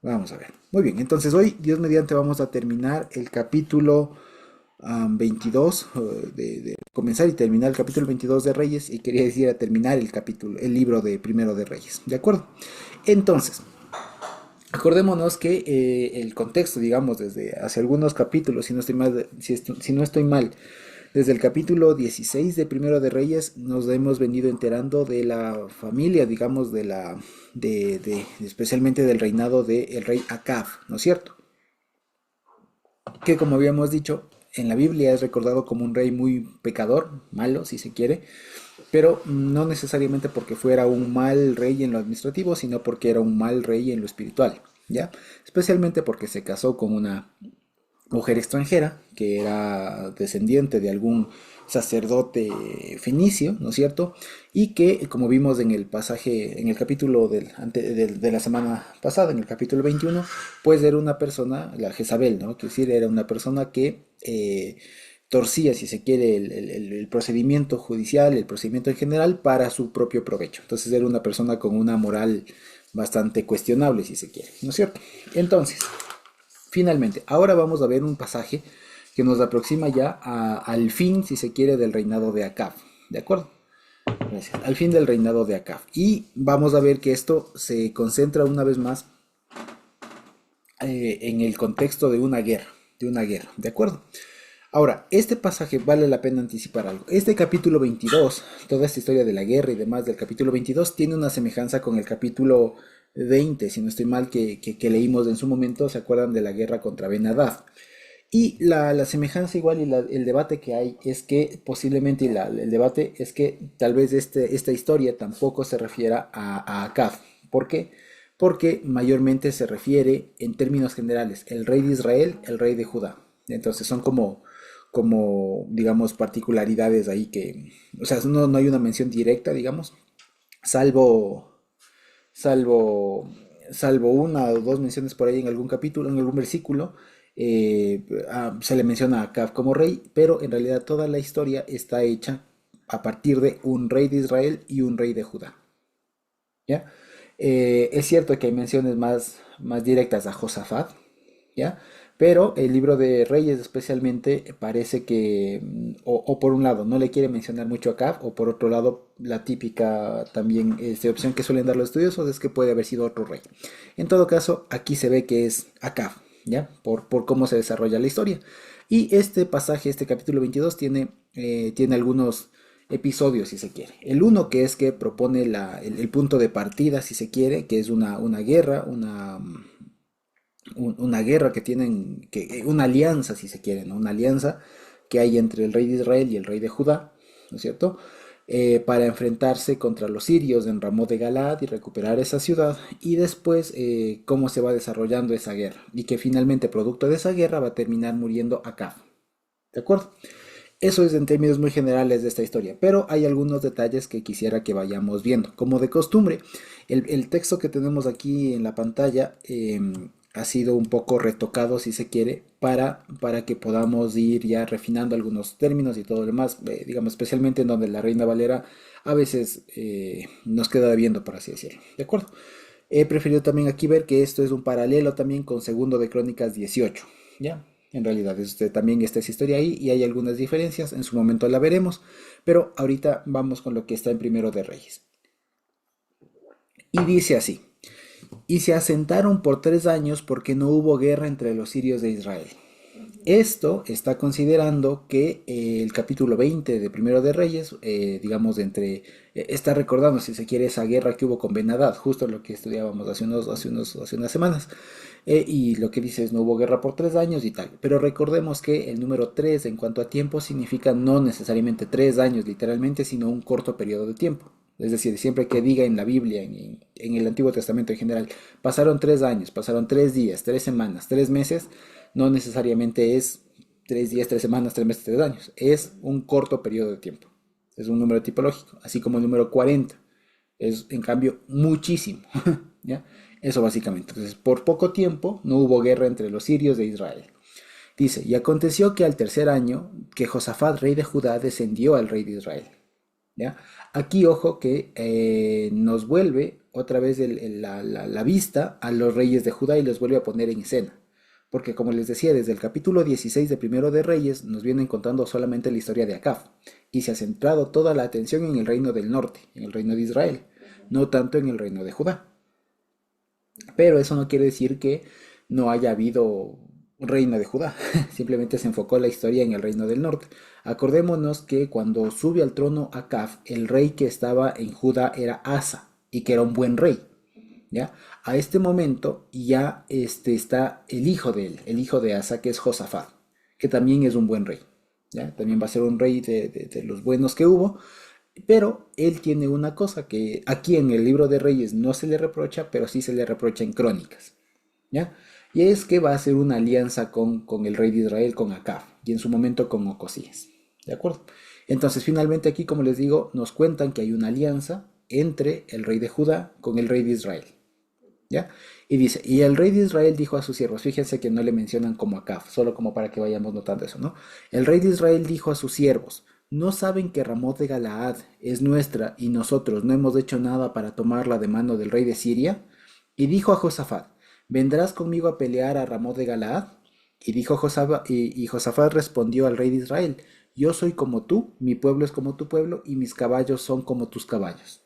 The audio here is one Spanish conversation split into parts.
Vamos a ver. Muy bien, entonces hoy, Dios mediante, vamos a terminar el capítulo 22, de comenzar y terminar el capítulo 22 de Reyes, y quería decir a terminar el libro de Primero de Reyes, ¿de acuerdo? Entonces, acordémonos que el contexto, digamos, desde hace algunos capítulos, si no estoy mal, si no estoy mal, desde el capítulo 16 de Primero de Reyes nos hemos venido enterando de la familia, digamos, especialmente del reinado del rey Acab, ¿no es cierto? Que como habíamos dicho, en la Biblia es recordado como un rey muy pecador, malo si se quiere, pero no necesariamente porque fuera un mal rey en lo administrativo, sino porque era un mal rey en lo espiritual, ¿ya? Especialmente porque se casó con una mujer extranjera que era descendiente de algún sacerdote fenicio, ¿no es cierto? Y que, como vimos en el pasaje, en el capítulo de la semana pasada, en el capítulo 21, pues era una persona, la Jezabel, ¿no? Que decir, era una persona que torcía, si se quiere, el procedimiento judicial, el procedimiento en general, para su propio provecho. Entonces era una persona con una moral bastante cuestionable, si se quiere, ¿no es cierto? Entonces, finalmente, ahora vamos a ver un pasaje que nos aproxima ya al fin, si se quiere, del reinado de Acab. ¿De acuerdo? Gracias. Al fin del reinado de Acab. Y vamos a ver que esto se concentra una vez más en el contexto de una guerra. De una guerra. ¿De acuerdo? Ahora, este pasaje vale la pena anticipar algo. Este capítulo 22, toda esta historia de la guerra y demás del capítulo 22, tiene una semejanza con el capítulo 20, si no estoy mal, que leímos en su momento. ¿Se acuerdan de la guerra contra Ben-Hadad? Y la semejanza igual y el debate que hay es que posiblemente, el debate es que tal vez esta historia tampoco se refiera a Acab. ¿Por qué? Porque mayormente se refiere en términos generales el rey de Israel, el rey de Judá. Entonces son como digamos, particularidades ahí que, o sea, no hay una mención directa, digamos, salvo, salvo, salvo una o dos menciones por ahí en algún capítulo, en algún versículo. Se le menciona a Acab como rey, pero en realidad toda la historia está hecha a partir de un rey de Israel y un rey de Judá. ¿Ya? Es cierto que hay menciones más directas a Josafat, ¿ya? Pero el libro de Reyes especialmente parece que, o por un lado, no le quiere mencionar mucho a Acab, o por otro lado, la típica también opción que suelen dar los estudiosos es que puede haber sido otro rey. En todo caso, aquí se ve que es Acab, ¿ya? Por cómo se desarrolla la historia. Y este pasaje, este capítulo 22, tiene algunos episodios, si se quiere. El uno que es que propone el punto de partida, si se quiere, que es una guerra, una guerra que tienen, una alianza, si se quiere, ¿no? Una alianza que hay entre el rey de Israel y el rey de Judá, ¿no es cierto? Para enfrentarse contra los sirios en Ramón de Galad y recuperar esa ciudad, y después cómo se va desarrollando esa guerra, y que finalmente producto de esa guerra va a terminar muriendo Acab, ¿de acuerdo? Eso es en términos muy generales de esta historia, pero hay algunos detalles que quisiera que vayamos viendo. Como de costumbre, el texto que tenemos aquí en la pantalla ha sido un poco retocado, si se quiere, para que podamos ir ya refinando algunos términos y todo lo demás, digamos, especialmente en donde la Reina Valera a veces nos queda viendo, por así decirlo. ¿De acuerdo? He preferido también aquí ver que esto es un paralelo también con Segundo de Crónicas 18, ¿ya? En realidad, también esta es historia ahí y hay algunas diferencias, en su momento la veremos, pero ahorita vamos con lo que está en Primero de Reyes. Y dice así: y se asentaron por 3 años porque no hubo guerra entre los sirios de Israel. Esto está considerando que el capítulo 20 de Primero de Reyes, digamos, está recordando, si se quiere, esa guerra que hubo con Ben-Hadad, justo lo que estudiábamos hace unas semanas. Y lo que dice es, no hubo guerra por 3 años y tal. Pero recordemos que el número 3 en cuanto a tiempo significa no necesariamente 3 años literalmente, sino un corto periodo de tiempo. Es decir, siempre que diga en la Biblia, en el Antiguo Testamento en general, pasaron 3 años, pasaron 3 días, 3 semanas, 3 meses, no necesariamente es 3 días, 3 semanas, 3 meses, 3 años. Es un corto periodo de tiempo. Es un número tipológico, así como el número 40. Es, en cambio, muchísimo. ¿Ya? Eso básicamente. Entonces, por poco tiempo no hubo guerra entre los sirios de Israel. Dice, y aconteció que al tercer año, que Josafat, rey de Judá, descendió al rey de Israel. ¿Ya? Aquí, ojo, que nos vuelve otra vez la vista a los reyes de Judá y los vuelve a poner en escena. Porque como les decía, desde el capítulo 16 de Primero de Reyes nos vienen contando solamente la historia de Acab y se ha centrado toda la atención en el reino del norte, en el reino de Israel, no tanto en el reino de Judá. Pero eso no quiere decir que no haya habido reino de Judá, simplemente se enfocó la historia en el reino del norte. Acordémonos que cuando sube al trono Acab, el rey que estaba en Judá era Asa y que era un buen rey. ¿Ya? A este momento ya está el hijo de él, el hijo de Asa, que es Josafat, que también es un buen rey. ¿Ya? También va a ser un rey de los buenos que hubo, pero él tiene una cosa que aquí en el libro de Reyes no se le reprocha, pero sí se le reprocha en Crónicas. ¿Ya? Y es que va a hacer una alianza con el rey de Israel, con Acab, y en su momento con Ocosías. ¿De acuerdo? Entonces, finalmente aquí, como les digo, nos cuentan que hay una alianza entre el rey de Judá con el rey de Israel. ¿Ya? Y dice, y el rey de Israel dijo a sus siervos, fíjense que no le mencionan como Acab, solo como para que vayamos notando eso, ¿no? El rey de Israel dijo a sus siervos, ¿no saben que Ramot de Galaad es nuestra y nosotros no hemos hecho nada para tomarla de mano del rey de Siria? Y dijo a Josafat, ¿vendrás conmigo a pelear a Ramot de Galaad? Y dijo Josafat, y Josafat respondió al rey de Israel, yo soy como tú, mi pueblo es como tu pueblo, y mis caballos son como tus caballos.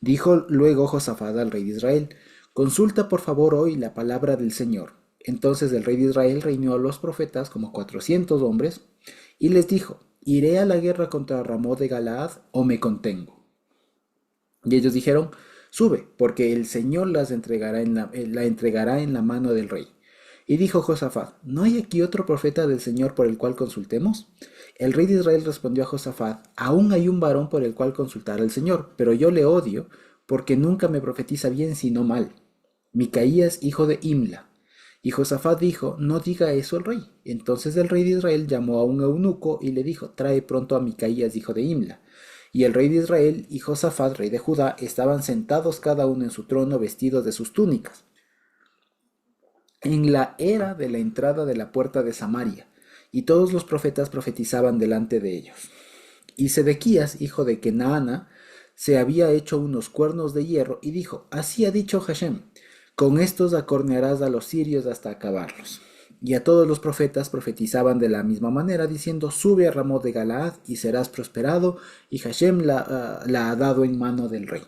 Dijo luego Josafat al rey de Israel, consulta por favor hoy la palabra del Señor. Entonces el rey de Israel reunió a los profetas como 400 hombres y les dijo, ¿iré a la guerra contra Ramot de Galaad o me contengo? Y ellos dijeron, sube, porque el Señor la entregará en la mano del rey. Y dijo Josafat, ¿no hay aquí otro profeta del Señor por el cual consultemos? El rey de Israel respondió a Josafat, aún hay un varón por el cual consultar al Señor, pero yo le odio, porque nunca me profetiza bien sino mal. Micaías, hijo de Imla. Y Josafat dijo, no diga eso el rey. Entonces el rey de Israel llamó a un eunuco y le dijo, trae pronto a Micaías, hijo de Imla. Y el rey de Israel y Josafat, rey de Judá, estaban sentados cada uno en su trono vestidos de sus túnicas en la era de la entrada de la puerta de Samaria, y todos los profetas profetizaban delante de ellos. Y Sedequías, hijo de Kenaana, se había hecho unos cuernos de hierro y dijo, así ha dicho Hashem, con estos acornearás a los sirios hasta acabarlos. Y a todos los profetas profetizaban de la misma manera, diciendo, sube a Ramot de Galaad y serás prosperado, y Hashem la ha dado en mano del rey.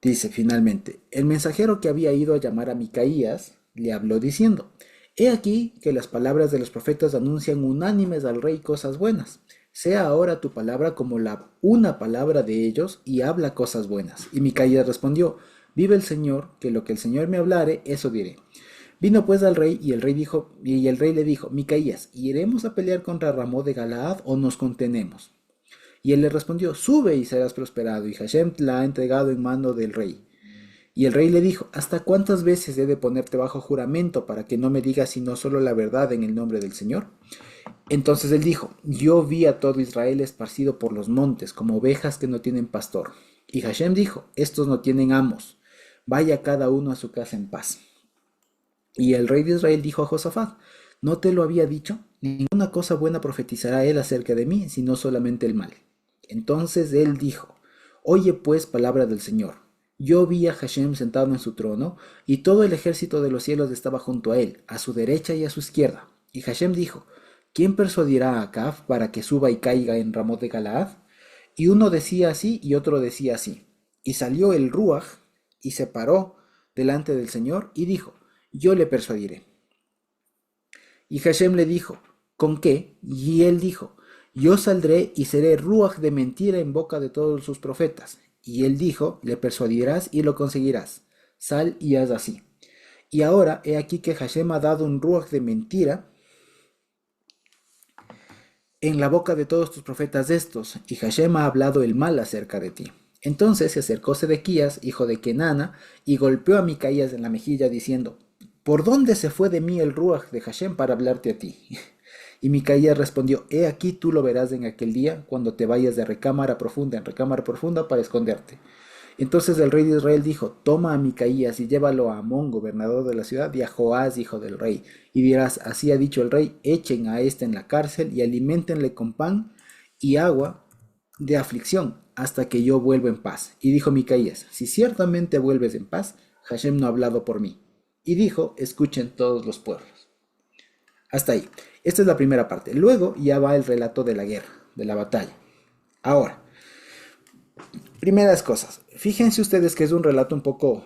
Dice finalmente, el mensajero que había ido a llamar a Micaías le habló diciendo, he aquí que las palabras de los profetas anuncian unánimes al rey cosas buenas. Sea ahora tu palabra como una palabra de ellos y habla cosas buenas. Y Micaías respondió, vive el Señor, que lo que el Señor me hablare, eso diré. Vino pues al rey y el rey le dijo, Micaías, ¿iremos a pelear contra Ramot de Galaad o nos contenemos? Y él le respondió, sube y serás prosperado, y Hashem la ha entregado en mano del rey. Y el rey le dijo, ¿hasta cuántas veces he de ponerte bajo juramento para que no me digas sino solo la verdad en el nombre del Señor? Entonces él dijo, yo vi a todo Israel esparcido por los montes, como ovejas que no tienen pastor. Y Hashem dijo, estos no tienen amos, vaya cada uno a su casa en paz. Y el rey de Israel dijo a Josafat, ¿no te lo había dicho? Ninguna cosa buena profetizará él acerca de mí, sino solamente el mal. Entonces él dijo, oye pues palabra del Señor. Yo vi a Hashem sentado en su trono, y todo el ejército de los cielos estaba junto a él, a su derecha y a su izquierda. Y Hashem dijo, ¿quién persuadirá a Acab para que suba y caiga en Ramot de Galaad? Y uno decía así y otro decía así. Y salió el Ruach y se paró delante del Señor y dijo, yo le persuadiré. Y Hashem le dijo, ¿con qué? Y él dijo, yo saldré y seré ruaj de mentira en boca de todos sus profetas. Y él dijo, le persuadirás y lo conseguirás. Sal y haz así. Y ahora he aquí que Hashem ha dado un ruaj de mentira en la boca de todos tus profetas estos, y Hashem ha hablado el mal acerca de ti. Entonces se acercó Sedequías, hijo de Kenana, y golpeó a Micaías en la mejilla, diciendo, ¿por dónde se fue de mí el ruaj de Hashem para hablarte a ti? Y Micaías respondió, he aquí tú lo verás en aquel día, cuando te vayas de recámara profunda en recámara profunda para esconderte. Entonces el rey de Israel dijo, toma a Micaías y llévalo a Amón, gobernador de la ciudad, y a Joás, hijo del rey. Y dirás, así ha dicho el rey, echen a éste en la cárcel y aliméntenle con pan y agua de aflicción, hasta que yo vuelva en paz. Y dijo Micaías, si ciertamente vuelves en paz, Hashem no ha hablado por mí. Y dijo, escuchen todos los pueblos. Hasta ahí. Esta es la primera parte. Luego ya va el relato de la guerra, de la batalla. Ahora, primeras cosas. Fíjense ustedes que es un relato un poco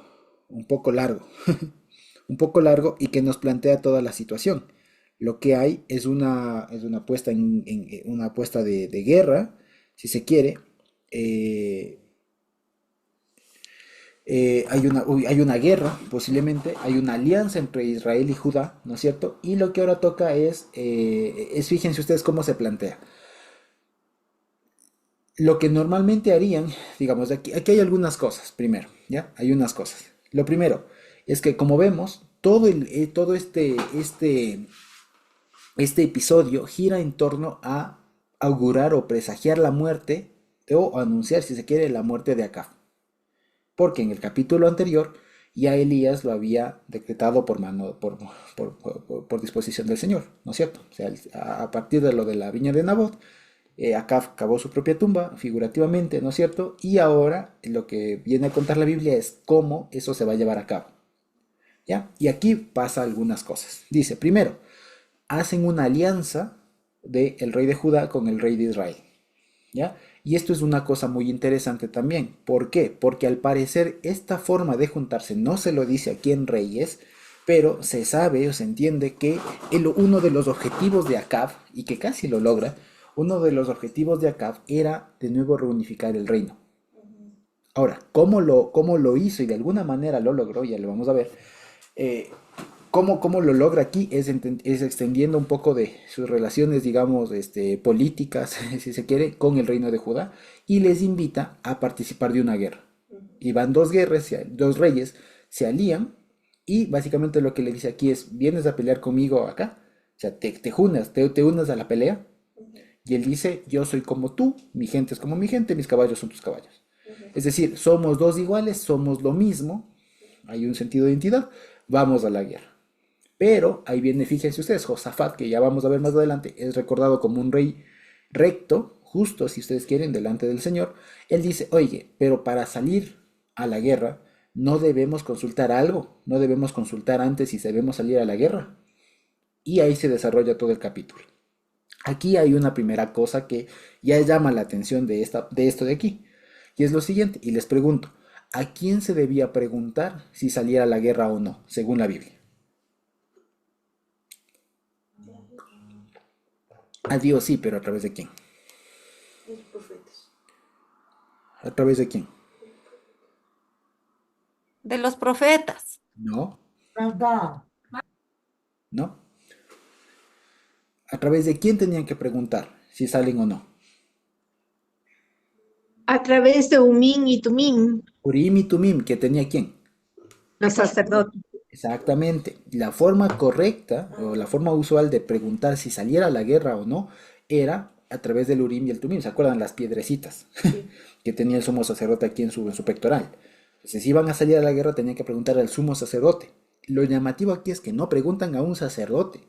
largo. Un poco largo y que nos plantea toda la situación. Lo que hay es una puesta, una puesta de guerra, si se quiere. Eh, hay una guerra, posiblemente, hay una alianza entre Israel y Judá, ¿no es cierto? Y lo que ahora toca fíjense ustedes cómo se plantea. Lo que normalmente harían, digamos, aquí hay algunas cosas, primero, ¿ya? Hay unas cosas. Lo primero es que, como vemos, todo este episodio gira en torno a augurar o presagiar la muerte, o anunciar, si se quiere, la muerte de Acab. Porque en el capítulo anterior ya Elías lo había decretado por disposición del Señor, ¿no es cierto? O sea, a partir de lo de la viña de Nabot, Acab cavó su propia tumba, figurativamente, ¿no es cierto? Y ahora lo que viene a contar la Biblia es cómo eso se va a llevar a cabo, ¿ya? Y aquí pasa algunas cosas. Dice, primero, hacen una alianza del rey de Judá con el rey de Israel, ¿ya? Y esto es una cosa muy interesante también. ¿Por qué? Porque al parecer esta forma de juntarse no se lo dice a quién rey es, pero se sabe o se entiende que uno de los objetivos de Acab, y que casi lo logra, uno de los objetivos de Acab era de nuevo reunificar el reino. Ahora, cómo lo hizo y de alguna manera lo logró, ya lo vamos a ver. eh, cómo lo logra aquí es extendiendo un poco de sus relaciones, digamos, políticas, si se quiere, con el reino de Judá y les invita a participar de una guerra. Y van dos reyes, se alían y básicamente lo que le dice aquí es, ¿vienes a pelear conmigo acá? O sea, te unas a la pelea. Y él dice, yo soy como tú, mi gente es como mi gente, mis caballos son tus caballos. Es decir, somos dos iguales, somos lo mismo, hay un sentido de identidad, vamos a la guerra. Pero ahí viene, fíjense ustedes, Josafat, que ya vamos a ver más adelante, es recordado como un rey recto, justo si ustedes quieren, delante del Señor. Él dice, oye, pero para salir a la guerra no debemos consultar algo, no debemos consultar antes si debemos salir a la guerra. Y ahí se desarrolla todo el capítulo. Aquí hay una primera cosa que ya llama la atención de esto de aquí, y es lo siguiente, y les pregunto, ¿a quién se debía preguntar si saliera a la guerra o no, según la Biblia? A Dios sí, pero ¿a través de quién? Los profetas. ¿A través de quién? De los profetas. No, Verdad. no. ¿A través de quién tenían que preguntar si salen o no? A través de Umín y Tumín, Urim y Tumim, ¿que tenía quién? los sacerdotes. Exactamente. La forma correcta o la forma usual de preguntar si saliera a la guerra o no era a través del Urim y el Tumim. ¿Se acuerdan las piedrecitas Sí. que tenía el sumo sacerdote aquí en su pectoral? Entonces, si iban a salir a la guerra, tenían que preguntar al sumo sacerdote. Lo llamativo aquí es que no preguntan a un sacerdote.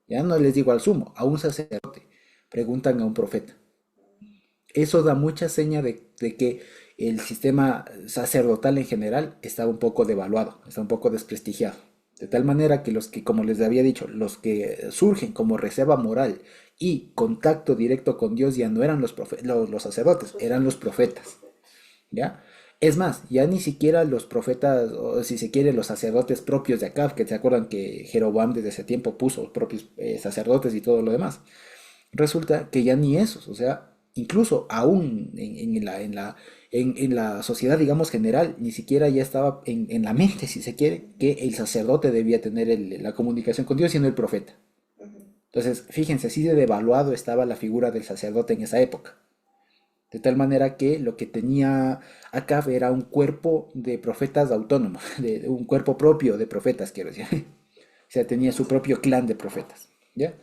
Ya no les digo al sumo, a un sacerdote. Preguntan a un profeta. Eso da mucha seña de que el sistema sacerdotal en general está un poco devaluado, está un poco desprestigiado. De tal manera que los que, como les había dicho, los que surgen como reserva moral y contacto directo con Dios ya no eran los sacerdotes, eran los profetas. ¿Ya? Es más, ya ni siquiera los profetas, o si se quiere, los sacerdotes propios de Acab, que se acuerdan que Jeroboam desde ese tiempo puso propios sacerdotes y todo lo demás. Resulta que ya ni esos, o sea, incluso aún en la sociedad, digamos, general, ni siquiera ya estaba en la mente, si se quiere, que el sacerdote debía tener la comunicación con Dios, sino el profeta. Entonces, fíjense, así de devaluado estaba la figura del sacerdote en esa época. De tal manera que lo que tenía Acab era un cuerpo de profetas autónomos, de un cuerpo propio de profetas, quiero decir. O sea, tenía su propio clan de profetas, ¿ya?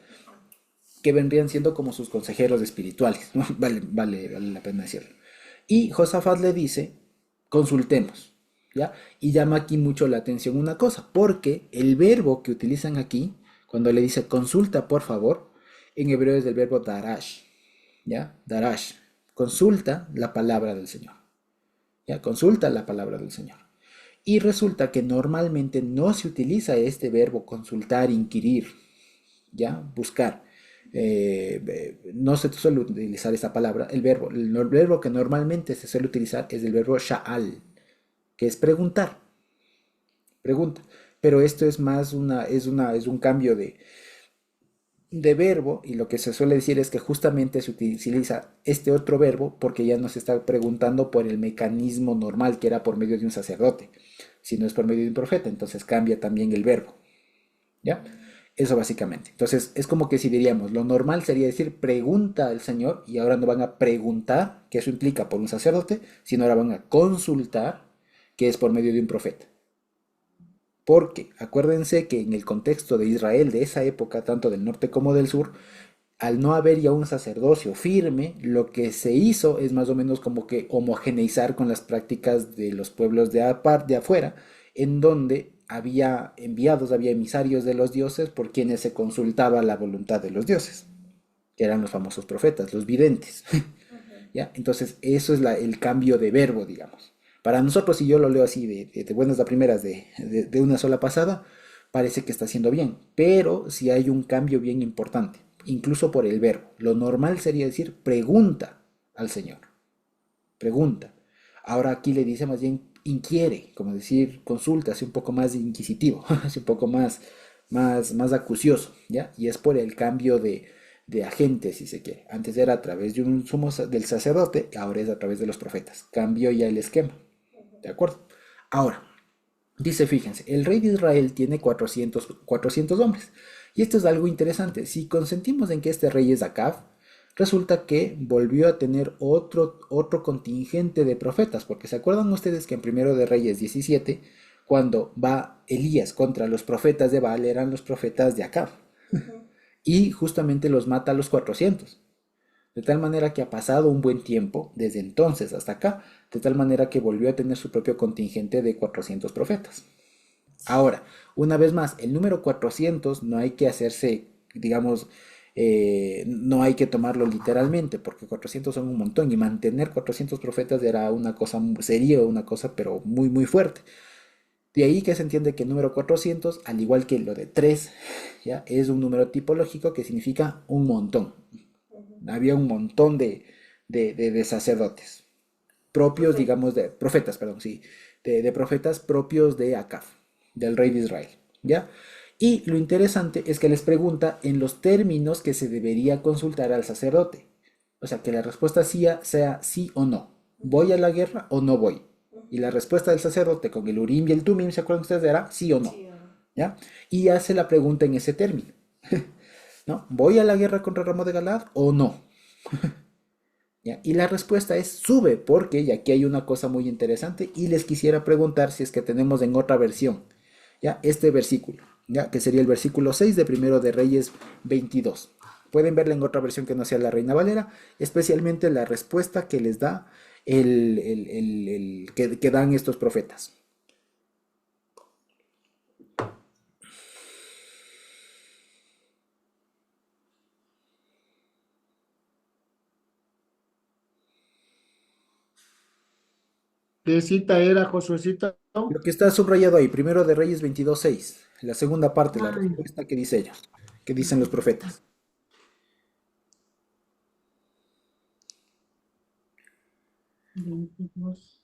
Que vendrían siendo como sus consejeros espirituales, ¿no? Vale la pena decirlo. Y Josafat le dice, consultemos, ¿ya? Y llama aquí mucho la atención una cosa, porque el verbo que utilizan aquí, cuando le dice consulta por favor, en hebreo es el verbo darash, ¿ya? Darash. consulta la palabra del Señor. ¿Ya? Consulta la palabra del Señor. Y resulta que normalmente no se utiliza este verbo consultar, inquirir, ¿ya? Buscar. No se suele utilizar esta palabra. El verbo que normalmente se suele utilizar es el verbo sha'al, que es preguntar. Pregunta. Pero esto es más es un cambio de verbo, y lo que se suele decir es que justamente se utiliza este otro verbo porque ya no se está preguntando por el mecanismo normal que era por medio de un sacerdote, sino es por medio de un profeta, entonces cambia también el verbo, ¿ya? Eso básicamente. Entonces es como que si diríamos, lo normal sería decir pregunta al Señor, y ahora no van a preguntar, que eso implica por un sacerdote, sino ahora van a consultar, que es por medio de un profeta. Porque acuérdense que en el contexto de Israel de esa época, tanto del norte como del sur, al no haber ya un sacerdocio firme, lo que se hizo es más o menos como que homogeneizar con las prácticas de los pueblos de afuera, en donde había enviados, había emisarios de los dioses por quienes se consultaba la voluntad de los dioses, que eran los famosos profetas, los videntes. ¿Ya? Entonces, eso es el cambio de verbo, digamos. Para nosotros, si yo lo leo así de buenas a primeras, de una sola pasada, parece que está haciendo bien, pero si hay un cambio bien importante, incluso por el verbo. Lo normal sería decir pregunta al Señor, pregunta. Ahora aquí le dice más bien inquiere, como decir consulta, así un poco más inquisitivo, así un poco más acucioso, ¿ya? Y es por el cambio de agente, si se quiere. Antes era a través de del sacerdote, ahora es a través de los profetas. Cambió ya el esquema, ¿de acuerdo? Ahora, dice, fíjense, el rey de Israel tiene 400 hombres. Y esto es algo interesante. Si consentimos en que este rey es Acab, resulta que volvió a tener otro contingente de profetas. Porque se acuerdan ustedes que en Primero de Reyes 17, cuando va Elías contra los profetas de Baal, eran los profetas de Acab. Y justamente los mata a los 400. De tal manera que ha pasado un buen tiempo, desde entonces hasta acá, de tal manera que volvió a tener su propio contingente de 400 profetas. Ahora, una vez más, el número 400 no hay que hacerse, digamos, no hay que tomarlo literalmente, porque 400 son un montón, y mantener 400 profetas era una cosa, sería una cosa, pero muy, muy fuerte. De ahí que se entiende que el número 400, al igual que lo de 3, ¿ya? Es un número tipológico que significa un montón. Había un montón de sacerdotes propios, digamos, de profetas, perdón, sí, de profetas propios de Acab, del rey de Israel, ¿ya? Y lo interesante es que les pregunta en los términos que se debería consultar al sacerdote. O sea, que la respuesta sea sí o no. ¿Voy a la guerra o no voy? Y la respuesta del sacerdote con el Urim y el Tumim, ¿se acuerdan ustedes? Era sí o no, ¿ya? Y hace la pregunta en ese término, ¿no? ¿Voy a la guerra contra Ramo de Galad o no? ¿Ya? Y la respuesta es sube, porque, y aquí hay una cosa muy interesante, y les quisiera preguntar si es que tenemos en otra versión, ¿ya? Este versículo, ¿ya? Que sería el versículo 6 de Primero de Reyes 22. Pueden verla en otra versión que no sea la Reina Valera, especialmente la respuesta que les da que dan estos profetas. ¿Qué cita era, Josuecita? Lo que está subrayado ahí, Primero de Reyes 22:6, la segunda parte, la Ay, respuesta que dice ellos, que dicen los profetas. 22.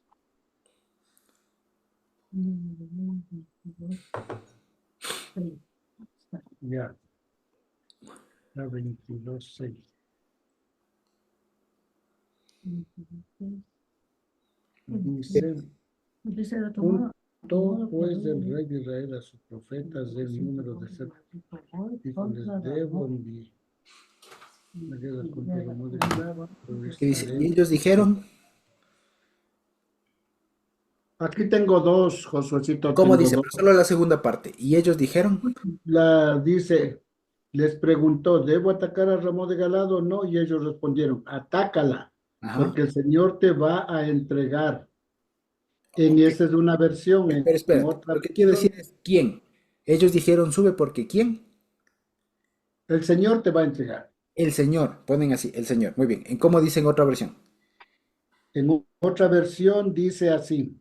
22. ya, la 22:6. Dice, juntó pues el rey de Israel a sus profetas del número de ser hijos debo la guerra contra la madre esclava, pero Que dice, y estaré. ellos dijeron, Aquí tengo dos, Josuecito, ¿cómo tengo dice? dos. Pero solo la segunda parte. Y ellos dijeron, Dice, les preguntó, ¿debo atacar a Ramón de Galado o no? Y ellos respondieron, atácala, ajá, porque el Señor te va a entregar. En esa es una versión, pero en espérate, otra lo que quiero decir versión, es, ¿quién? Ellos dijeron, sube porque ¿quién? el Señor te va a entregar. El Señor, ponen así, el Señor. Muy bien, ¿en cómo dicen otra versión? En otra versión dice así.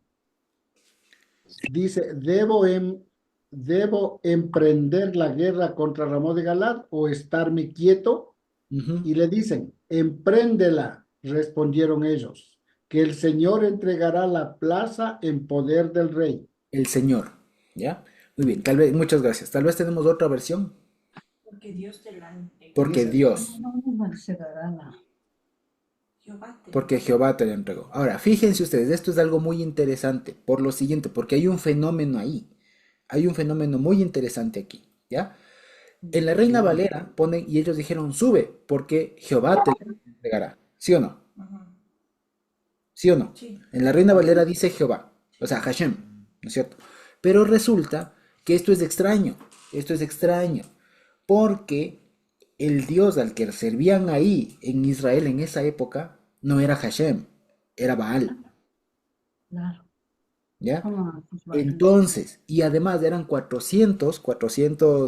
Dice, ¿debo emprender la guerra contra Ramón de Galad o estarme quieto? Ujú. Y le dicen, empréndela, respondieron ellos, que el Señor entregará la plaza en poder del rey. El Señor, ¿ya? Muy bien, tal vez, muchas gracias. Tal vez tenemos otra versión, Porque Dios te la entregó. porque Dice, Dios, No se dará Jehová te porque Jehová te la entregó. Ahora, fíjense ustedes, esto es algo muy interesante, por lo siguiente, porque hay un fenómeno ahí, hay un fenómeno muy interesante aquí, ¿ya? En la Reina Valera ponen, y ellos dijeron, sube, porque Jehová te la entregará, ¿sí o no? Ujú. ¿Sí o no? Sí. En la Reina Valera dice Jehová, o sea, Hashem, ¿no es cierto? Pero resulta que esto es extraño, porque el Dios al que servían ahí en Israel en esa época no era Hashem, era Baal, Claro. ¿ya? Toma tus barrios. Entonces, y además eran 400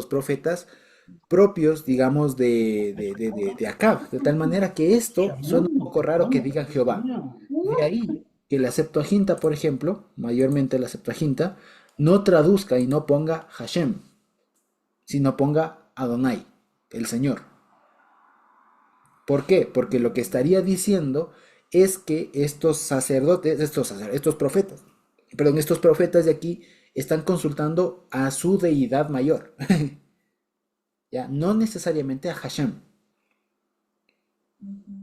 profetas propios, digamos, de Acab, de tal manera que esto suena un poco raro que digan Jehová. De ahí que la Septuaginta, por ejemplo, mayormente la Septuaginta, no traduzca y no ponga Hashem, sino ponga Adonai, el Señor. ¿Por qué? Porque lo que estaría diciendo es que estos sacerdotes, estos profetas, perdón, estos profetas de aquí están consultando a su deidad mayor, ¿ya? No necesariamente a Hashem,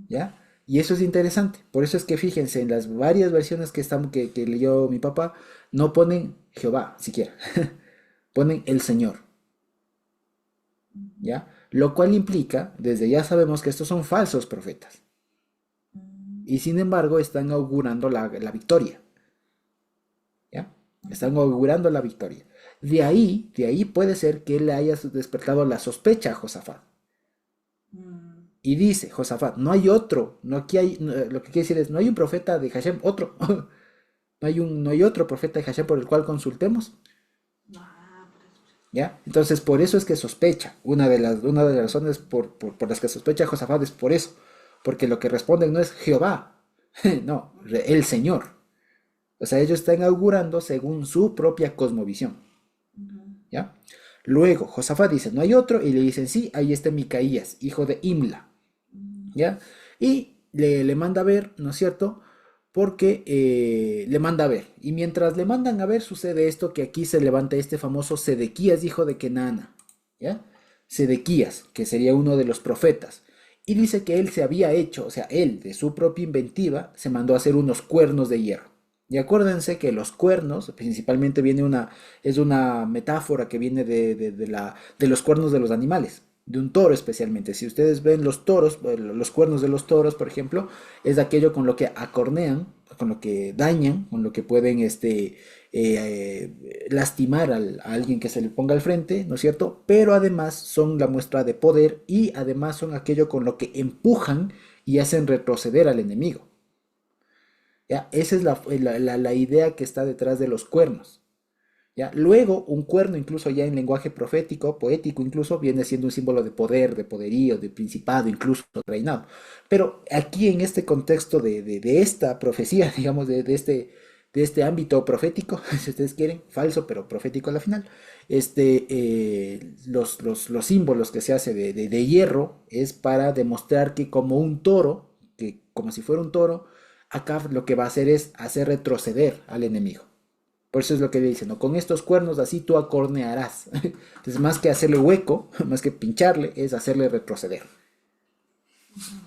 ¿ya? Y eso es interesante. Por eso es que fíjense, en las varias versiones que leyó mi papá, no ponen Jehová siquiera, ponen el Señor, ¿ya? Lo cual implica, desde ya sabemos que estos son falsos profetas. Y sin embargo están augurando la victoria, ¿ya? Están augurando la victoria. De ahí puede ser que le haya despertado la sospecha a Josafat. Y dice Josafat, no hay otro, no, aquí hay, lo que quiere decir es, no hay un profeta de Hashem, otro. No hay otro profeta de Hashem por el cual consultemos. ¿Ya? Entonces, por eso es que sospecha. Una de las razones por las que sospecha Josafat es por eso. Porque lo que responden no es Jehová, no, el Señor. O sea, ellos están augurando según su propia cosmovisión. ¿Ya? Luego, Josafat dice, no hay otro, y le dicen, sí, ahí está Micaías, hijo de Imla. ¿Ya? Y le manda a ver, ¿no es cierto? Porque le manda a ver. Y mientras le mandan a ver, sucede esto que aquí se levanta este famoso Sedequías, hijo de Kenana. ¿Ya? Sedequías, que sería uno de los profetas. Y dice que él se había hecho, o sea, él de su propia inventiva, se mandó a hacer unos cuernos de hierro. Y acuérdense que los cuernos, principalmente es una metáfora que viene de los cuernos de los animales, de un toro especialmente. Si ustedes ven los toros, los cuernos de los toros, por ejemplo, es aquello con lo que acornean, con lo que dañan, con lo que pueden lastimar a alguien que se le ponga al frente, ¿no es cierto? Pero además son la muestra de poder y además son aquello con lo que empujan y hacen retroceder al enemigo. ¿Ya? Esa es la idea que está detrás de los cuernos. ¿Ya? Luego, un cuerno, incluso ya en lenguaje profético, poético, incluso viene siendo un símbolo de poder, de poderío, de principado, incluso reinado. Pero aquí en este contexto de esta profecía, digamos, de este ámbito profético, si ustedes quieren, falso, pero profético a la final, los símbolos que se hace de hierro es para demostrar que como un toro, que como si fuera un toro, acá lo que va a hacer es hacer retroceder al enemigo. Por eso es lo que le dicen, ¿no? Con estos cuernos así tú acornearás. Entonces, más que hacerle hueco, más que pincharle, es hacerle retroceder.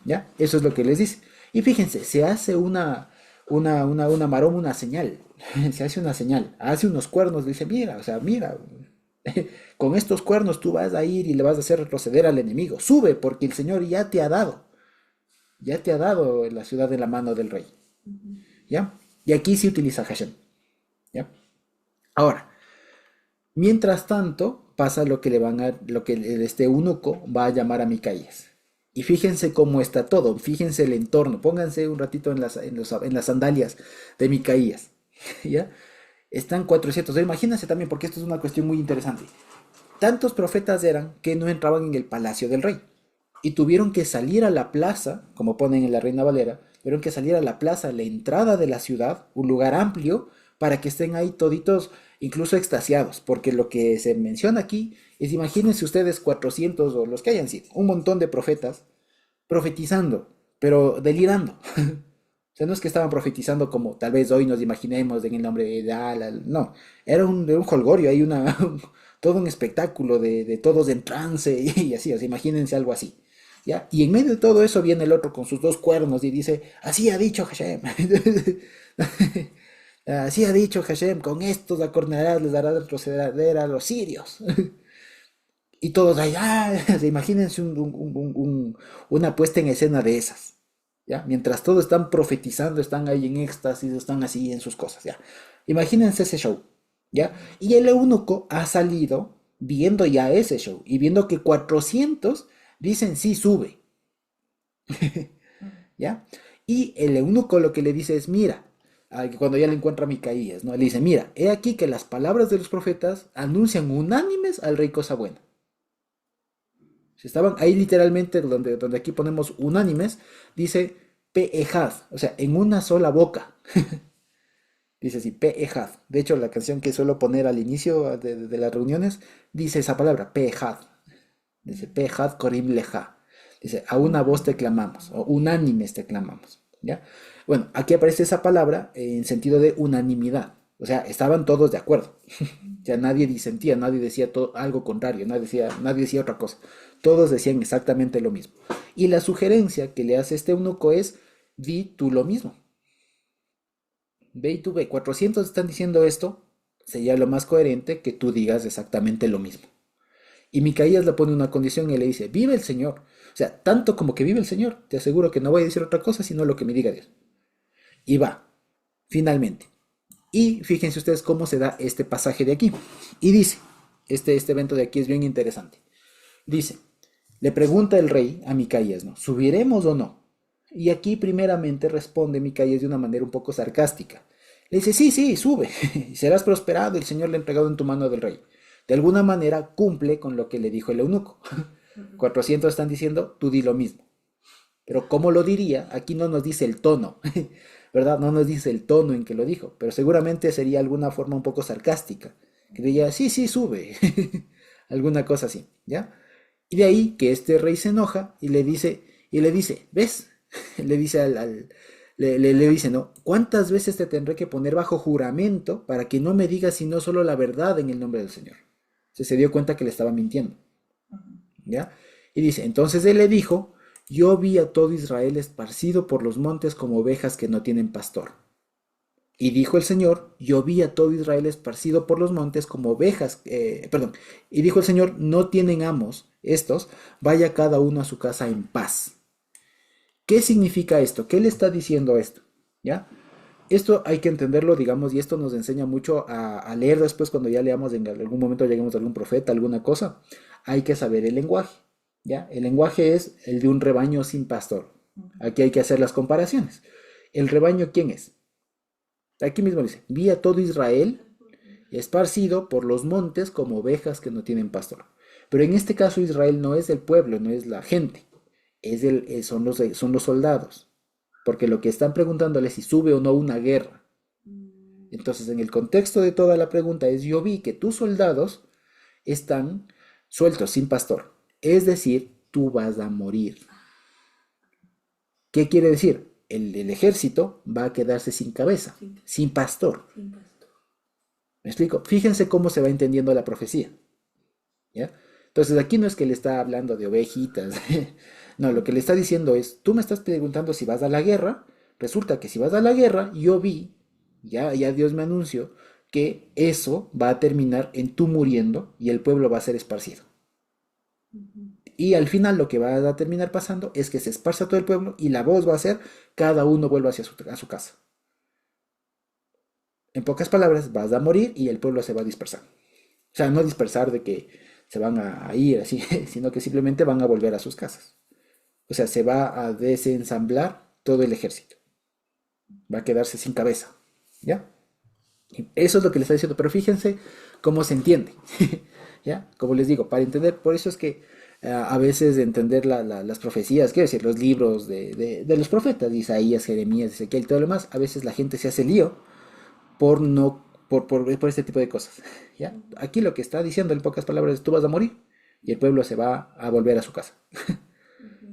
¿Ya? Eso es lo que les dice. Y fíjense, se hace una maroma, una señal. Se hace una señal. Hace unos cuernos, dice, mira, o sea, mira, con estos cuernos tú vas a ir y le vas a hacer retroceder al enemigo. Sube, porque el Señor ya te ha dado. Ya te ha dado la ciudad en la mano del rey. ¿Ya? Y aquí se utiliza Hashem. ¿Ya? Ahora, mientras tanto, pasa lo que este eunuco va a llamar a Micaías. Y fíjense cómo está todo, fíjense el entorno, pónganse un ratito en las sandalias de Micaías. ¿Ya? Están 400. Imagínense también, porque esto es una cuestión muy interesante. Tantos profetas eran que no entraban en el palacio del rey. Y tuvieron que salir a la plaza, como ponen en la Reina Valera, Tuvieron que salir a la plaza, a la entrada de la ciudad, un lugar amplio, para que estén ahí toditos, incluso extasiados, porque lo que se menciona aquí es, imagínense ustedes 400 o los que hayan sido, un montón de profetas profetizando, pero delirando. O sea, no es que estaban profetizando como tal vez hoy nos imaginemos en el nombre de Allah, no, era un jolgorio, hay todo un espectáculo de todos en trance y así, o sea, imagínense algo así. ¿Ya? Y en medio de todo eso viene el otro con sus dos cuernos y dice, así ha dicho Hashem. Así ha dicho Hashem, con estos acornearás, les dará retroceder a los sirios. Y todos ahí, imagínense una puesta en escena de esas, ¿ya? Mientras todos están profetizando, están ahí en éxtasis, están así en sus cosas, ¿ya? Imagínense ese show, ¿ya? Y el eunuco ha salido viendo ya ese show y viendo que 400 dicen sí, sube, ¿ya? Y el eunuco lo que le dice es, mira, cuando ya le encuentra a Micaías, ¿no? Le dice, mira, he aquí que las palabras de los profetas anuncian unánimes al rey cosa buena. Si estaban ahí literalmente, donde aquí ponemos unánimes, dice Pe'ehad, o sea, en una sola boca. Dice así, Pe'ehad. De hecho, la canción que suelo poner al inicio de las reuniones dice esa palabra, Pe'ehad. Dice Pe'ehad Korim Leja. Dice, a una voz te clamamos, o unánimes te clamamos. ¿Ya? Bueno, aquí aparece esa palabra en sentido de unanimidad. O sea, estaban todos de acuerdo. Ya nadie disentía, nadie decía algo contrario, nadie decía otra cosa. Todos decían exactamente lo mismo. Y la sugerencia que le hace este eunuco es, di tú lo mismo. Ve y tú ve, 400 están diciendo esto, sería lo más coherente que tú digas exactamente lo mismo. Y Micaías le pone una condición y le dice, vive el Señor. O sea, tanto como que vive el Señor, te aseguro que no voy a decir otra cosa sino lo que me diga Dios. Y va, finalmente. Y fíjense ustedes cómo se da este pasaje de aquí. Y dice, este evento de aquí es bien interesante. Dice, le pregunta el rey a Micaías, ¿no? ¿Subiremos o no? Y aquí primeramente responde Micaías de una manera un poco sarcástica. Le dice, sí, sube, y serás prosperado, el Señor le ha entregado en tu mano del rey. De alguna manera cumple con lo que le dijo el eunuco. 400 están diciendo, tú di lo mismo. Pero ¿cómo lo diría? Aquí no nos dice el tono, ¿verdad? No nos dice el tono en que lo dijo, pero seguramente sería alguna forma un poco sarcástica. Que diría, sí, sube. Alguna cosa así, ¿ya? Y de ahí que este rey se enoja y le dice, ¿ves? Le dice le dice, ¿no? ¿Cuántas veces te tendré que poner bajo juramento para que no me digas sino solo la verdad en el nombre del Señor? Se dio cuenta que le estaba mintiendo, ¿ya? Y dice, entonces él le dijo, yo vi a todo Israel esparcido por los montes como ovejas que no tienen pastor. Y dijo el Señor, yo vi a todo Israel esparcido por los montes como ovejas, y dijo el Señor, no tienen amos estos, vaya cada uno a su casa en paz. ¿Qué significa esto? ¿Qué le está diciendo esto? ¿Ya? Esto hay que entenderlo, digamos, y esto nos enseña mucho a leer después cuando ya leamos en algún momento, lleguemos a algún profeta, alguna cosa. Hay que saber el lenguaje, ¿ya? El lenguaje es el de un rebaño sin pastor. Aquí hay que hacer las comparaciones. ¿El rebaño quién es? Aquí mismo dice, vi a todo Israel esparcido por los montes como ovejas que no tienen pastor. Pero en este caso Israel no es el pueblo, no es la gente, son los soldados. Porque lo que están preguntándole es si sube o no una guerra. Entonces, en el contexto de toda la pregunta es, yo vi que tus soldados están sueltos, sin pastor. Es decir, tú vas a morir. ¿Qué quiere decir? El ejército va a quedarse sin cabeza, sin pastor. ¿Me explico? Fíjense cómo se va entendiendo la profecía, ¿ya? Entonces aquí no es que le está hablando de ovejitas, no, lo que le está diciendo es, tú me estás preguntando si vas a la guerra, resulta que si vas a la guerra, yo vi, ya Dios me anunció, que eso va a terminar en tú muriendo y el pueblo va a ser esparcido. Y al final lo que va a terminar pasando es que se esparza todo el pueblo y la voz va a ser, cada uno vuelve hacia su casa. En pocas palabras, vas a morir y el pueblo se va a dispersar. O sea, no dispersar de que se van a ir así, sino que simplemente van a volver a sus casas. O sea, se va a desensamblar todo el ejército. Va a quedarse sin cabeza, ¿ya? Y eso es lo que le está diciendo, pero fíjense cómo se entiende, ¿ya? Como les digo, para entender, por eso es que a veces de entender las profecías, quiero decir, los libros de los profetas, de Isaías, Jeremías, Ezequiel y todo lo demás, a veces la gente se hace lío por no, por este tipo de cosas. ¿Ya? Aquí lo que está diciendo en pocas palabras es tú vas a morir y el pueblo se va a volver a su casa.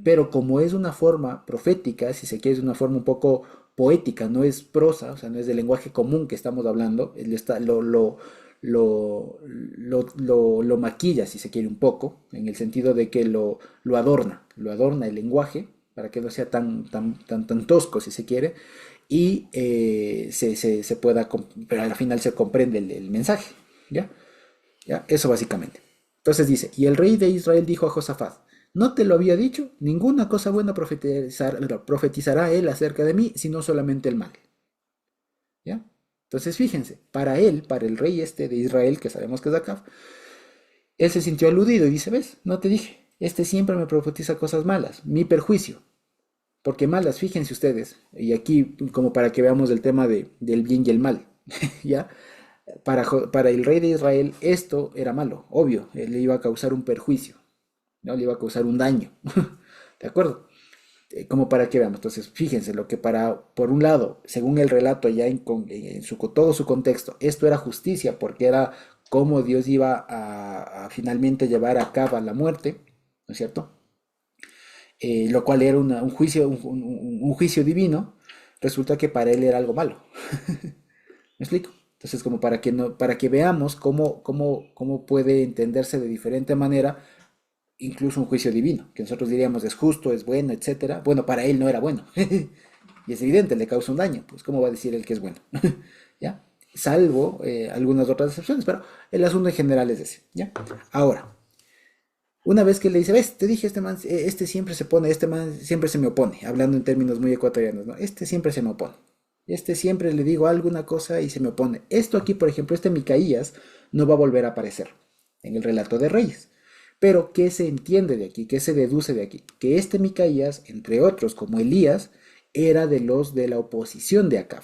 Pero como es una forma profética, si se quiere, es una forma un poco poética, no es prosa, o sea, no es del lenguaje común que estamos hablando, él está, lo maquilla, si se quiere, un poco, en el sentido de que lo adorna el lenguaje para que no sea tan tosco, si se quiere, y se pueda, pero al final se comprende el mensaje, ¿ya? ¿Ya? Eso básicamente. Entonces dice, y el rey de Israel dijo a Josafat, ¿no te lo había dicho? Ninguna cosa buena profetizará él acerca de mí, sino solamente el mal. ¿Ya? Entonces fíjense, para él, para el rey este de Israel, que sabemos que es Acab, él se sintió aludido y dice, ¿ves? No te dije, este siempre me profetiza cosas malas, mi perjuicio. Porque malas, fíjense ustedes, y aquí como para que veamos el tema del bien y el mal, ¿ya? Para el rey de Israel esto era malo, obvio, le iba a causar un perjuicio, ¿no? Le iba a causar un daño, ¿de acuerdo? Como para que veamos, entonces fíjense, lo que por un lado, según el relato ya todo su contexto, esto era justicia, porque era cómo Dios iba a finalmente llevar a cabo la muerte, ¿no es cierto? Lo cual era un juicio, un juicio divino, resulta que para él era algo malo. ¿Me explico? Entonces, como para que, no, para que veamos cómo puede entenderse de diferente manera, incluso un juicio divino, que nosotros diríamos es justo, es bueno, etcétera. Bueno, para él no era bueno. Y es evidente, le causa un daño. Pues, ¿cómo va a decir él que es bueno? ¿Ya? Salvo algunas otras excepciones, pero el asunto en general es ese. ¿Ya? Ahora, una vez que le dice, ves, te dije, este man, este siempre se pone, este man siempre se me opone, hablando en términos muy ecuatorianos, ¿no? Este siempre se me opone. Este siempre le digo alguna cosa y se me opone. Esto aquí, por ejemplo, este Micaías no va a volver a aparecer en el relato de Reyes. Pero, ¿qué se entiende de aquí? ¿Qué se deduce de aquí? Que este Micaías, entre otros, como Elías, era de los de la oposición de Acab.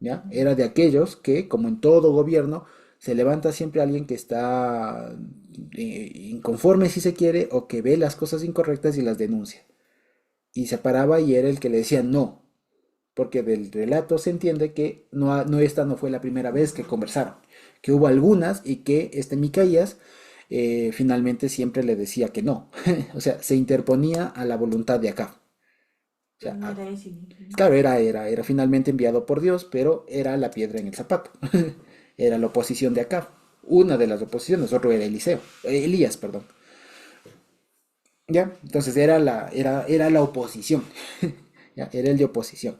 ¿Ya? Era de aquellos que, como en todo gobierno, se levanta siempre alguien que está inconforme, si se quiere, o que ve las cosas incorrectas y las denuncia. Y se paraba y era el que le decía no, porque del relato se entiende que esta no fue la primera vez que conversaron, que hubo algunas y que este Micaías finalmente siempre le decía que no, o sea, se interponía a la voluntad de Acab. O sea, No era ese. claro, era finalmente enviado por Dios, pero era la piedra en el zapato. Era la oposición de Acab. Una de las oposiciones, otro era Elías, perdón. ¿Ya? Entonces era la oposición. ¿Ya? Era el de oposición.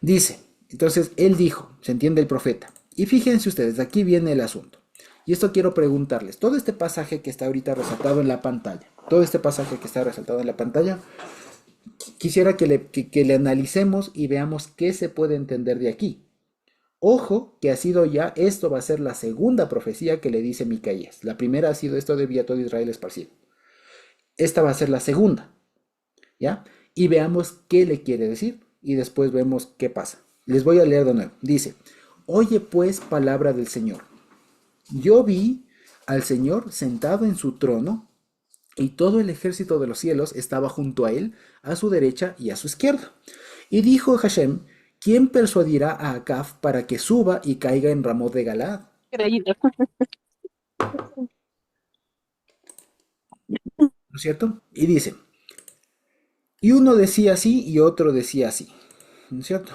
Dice, entonces él dijo, se entiende el profeta. Y fíjense ustedes, aquí viene el asunto. Y esto quiero preguntarles, todo este pasaje que está ahorita resaltado en la pantalla, todo este pasaje que está resaltado en la pantalla, quisiera que le analicemos y veamos qué se puede entender de aquí. Ojo, que ha sido ya, esto va a ser la segunda profecía que le dice Micaías. La primera ha sido esto de vi a todo Israel esparcido. Esta va a ser la segunda, ¿ya? Y veamos qué le quiere decir y después vemos qué pasa. Les voy a leer de nuevo. Dice, oye pues palabra del Señor. Yo vi al Señor sentado en su trono y todo el ejército de los cielos estaba junto a él, a su derecha y a su izquierda. Y dijo Hashem, ¿quién persuadirá a Acab para que suba y caiga en Ramot de Galaad? Creído. ¿No es cierto? Y dice, y uno decía así y otro decía así, ¿no es cierto?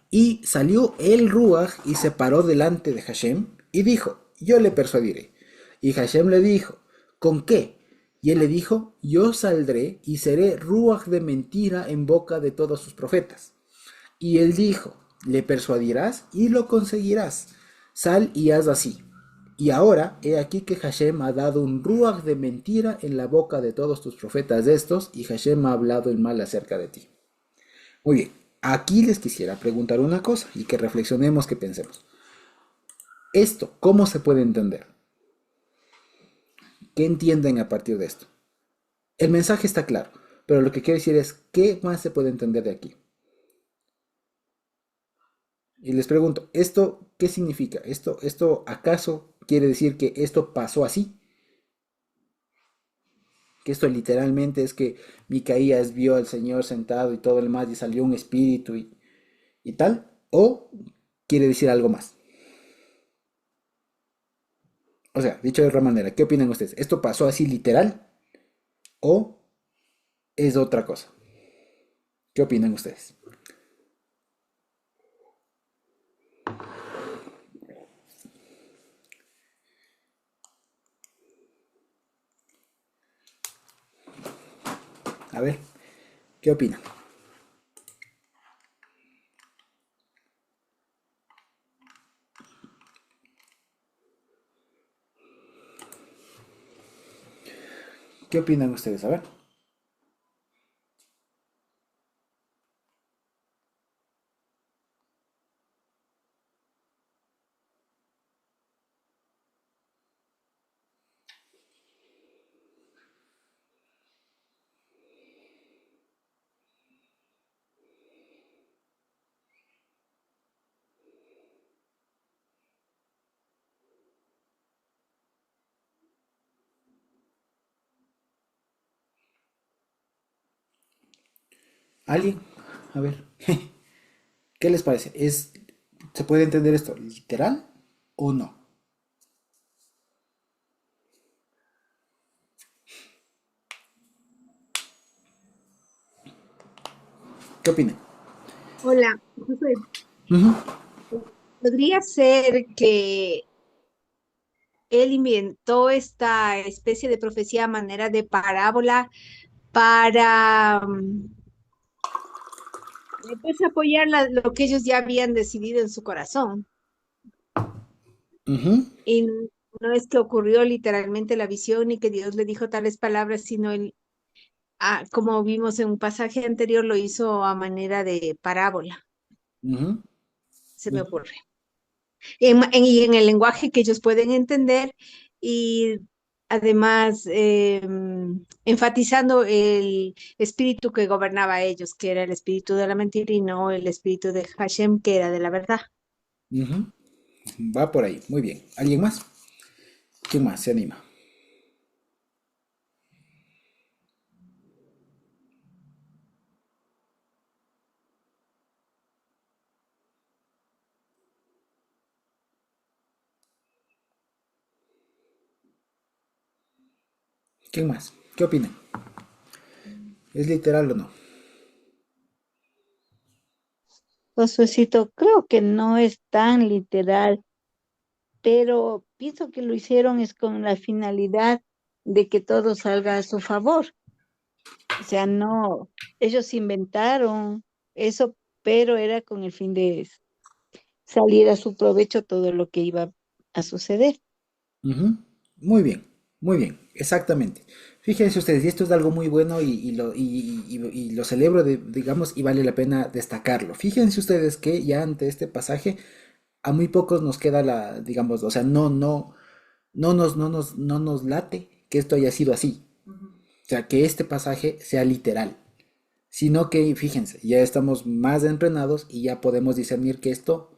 Y salió el Ruach y se paró delante de Hashem y dijo, yo le persuadiré. Y Hashem le dijo, ¿con qué? Y él le dijo, yo saldré y seré Ruach de mentira en boca de todos sus profetas. Y él dijo, le persuadirás y lo conseguirás. Sal y haz así. Y ahora, he aquí que Hashem ha dado un ruach de mentira en la boca de todos tus profetas de estos, y Hashem ha hablado el mal acerca de ti. Muy bien, aquí les quisiera preguntar una cosa, y que reflexionemos, que pensemos. Esto, ¿cómo se puede entender? ¿Qué entienden a partir de esto? El mensaje está claro, pero lo que quiero decir es, ¿qué más se puede entender de aquí? Y les pregunto, ¿esto qué significa? ¿Esto acaso quiere decir que esto pasó así? Que esto literalmente es que Micaías vio al Señor sentado y todo el más y salió un espíritu y tal, o quiere decir algo más. O sea, dicho de otra manera, ¿qué opinan ustedes? ¿Esto pasó así literal o es otra cosa? ¿Qué opinan ustedes? A ver, ¿qué opinan? ¿Qué opinan ustedes? A ver. ¿Alguien? A ver. ¿Qué les parece? ¿Se puede entender esto literal o no? ¿Qué opinan? Hola, José. Ujú, ¿Podría ser que él inventó esta especie de profecía a manera de parábola para pues apoyar lo que ellos ya habían decidido en su corazón? ujú, Y no es que ocurrió literalmente la visión y que Dios le dijo tales palabras, sino él, como vimos en un pasaje anterior, lo hizo a manera de parábola, ujú, se me ocurre. Y en el lenguaje que ellos pueden entender y además enfatizando el espíritu que gobernaba a ellos, que era el espíritu de la mentira y no el espíritu de Hashem, que era de la verdad. ujú. Va por ahí, muy bien. ¿Alguien más? ¿Quién más se anima? ¿Quién más? ¿Qué opinan? ¿Es literal o no? Josuecito, creo que no es tan literal, pero pienso que lo hicieron es con la finalidad de que todo salga a su favor. O sea, no, ellos inventaron eso, pero era con el fin de salir a su provecho todo lo que iba a suceder. Ujú. Muy bien, exactamente. Fíjense ustedes, y esto es algo muy bueno y lo celebro, digamos, y vale la pena destacarlo. Fíjense ustedes que ya ante este pasaje a muy pocos nos queda digamos, o sea, no nos late que esto haya sido así. O sea, que este pasaje sea literal, sino que, fíjense, ya estamos más entrenados y ya podemos discernir que esto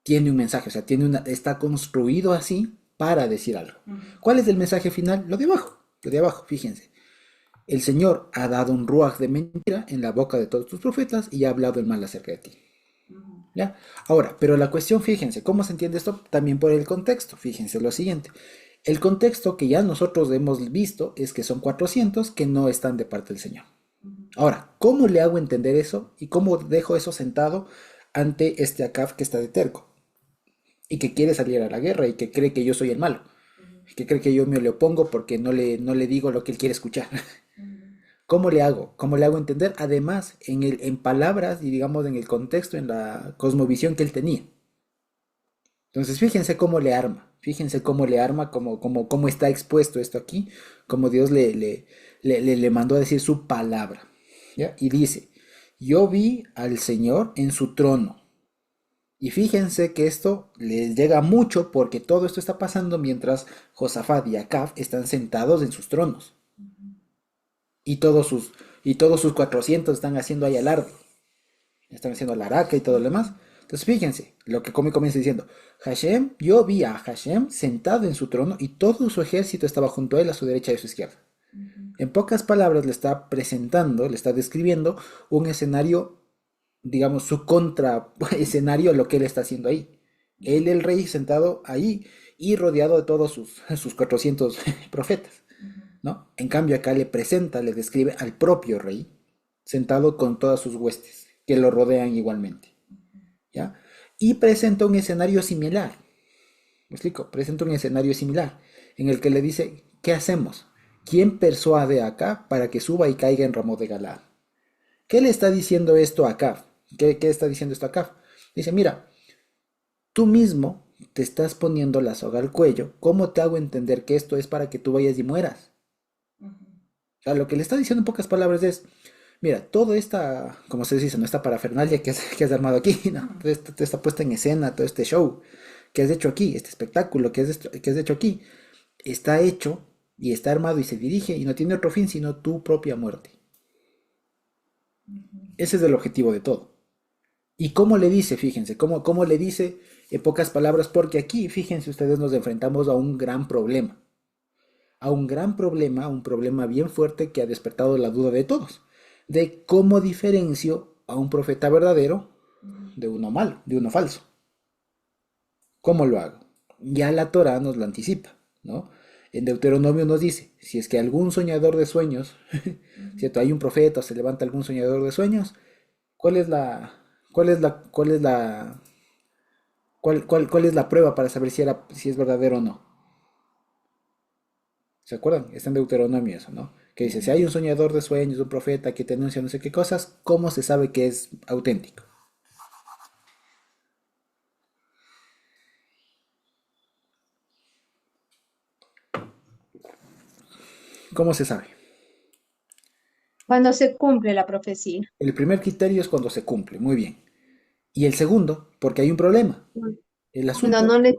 tiene un mensaje, o sea, está construido así para decir algo. ¿Cuál es el mensaje final? Lo de abajo, fíjense. El Señor ha dado un ruaj de mentira en la boca de todos tus profetas y ha hablado el mal acerca de ti. ¿Ya? Ahora, pero la cuestión, fíjense, ¿cómo se entiende esto? También por el contexto. Fíjense lo siguiente. El contexto que ya nosotros hemos visto es que son 400 que no están de parte del Señor. Ahora, ¿cómo le hago entender eso y cómo dejo eso sentado ante este Acab que está de terco y que quiere salir a la guerra y que cree que yo soy el malo, que cree que yo me le opongo porque no le digo lo que él quiere escuchar? ¿Cómo le hago? ¿Cómo le hago entender? Además, en palabras y digamos en el contexto, en la cosmovisión que él tenía. Entonces, fíjense cómo le arma, cómo está expuesto esto aquí, como Dios le mandó a decir su palabra. ¿Ya? Y dice, yo vi al Señor en su trono. Y fíjense que esto les llega mucho porque todo esto está pasando mientras Josafat y Acab están sentados en sus tronos. Y todos sus, y todos sus 400 están haciendo ahí alarde. Están haciendo alaraca y todo lo demás. Entonces fíjense, lo que comienza diciendo, Hashem, yo vi a Hashem sentado en su trono y todo su ejército estaba junto a él a su derecha y a su izquierda. En pocas palabras le está presentando, le está describiendo un escenario, digamos, su contra escenario a lo que él está haciendo ahí. Él, el rey, sentado ahí y rodeado de todos sus 400 profetas, ¿no? En cambio acá le presenta, le describe al propio rey, sentado con todas sus huestes, que lo rodean igualmente, ¿ya? Y presenta un escenario similar, ¿me explico? Presenta un escenario similar, en el que le dice, ¿qué hacemos? ¿Quién persuade acá para que suba y caiga en Ramón de Galaad? ¿Qué le está diciendo esto a Acab? ¿Qué está diciendo esto a Acab? Dice, mira, tú mismo te estás poniendo la soga al cuello. ¿Cómo te hago entender que esto es para que tú vayas y mueras? O sea, lo que le está diciendo en pocas palabras es, mira, toda esta, como se dice, no, esta parafernalia que has armado aquí, ¿no? Toda esta puesta en escena, todo este show que has hecho aquí, este espectáculo que has hecho aquí, está hecho y está armado y se dirige y no tiene otro fin sino tu propia muerte. Ese es el objetivo de todo. ¿Y cómo le dice? Fíjense, cómo le dice en pocas palabras, porque aquí, fíjense ustedes, nos enfrentamos a un gran problema. A un gran problema, un problema bien fuerte que ha despertado la duda de todos. De cómo diferencio a un profeta verdadero de uno malo, de uno falso. ¿Cómo lo hago? Ya la Torá nos lo anticipa, ¿no? En Deuteronomio nos dice, si es que algún soñador de sueños, ¿cierto? Hay un profeta o se levanta algún soñador de sueños, ¿cuál es la prueba para saber si es verdadero o no? ¿Se acuerdan? Está en Deuteronomio eso, ¿no? Que dice, si hay un soñador de sueños, un profeta que te anuncia no sé qué cosas, ¿cómo se sabe que es auténtico? ¿Cómo se sabe? Cuando se cumple la profecía. El primer criterio es cuando se cumple, muy bien. Y el segundo, porque hay un problema. El Cuando asunto... no les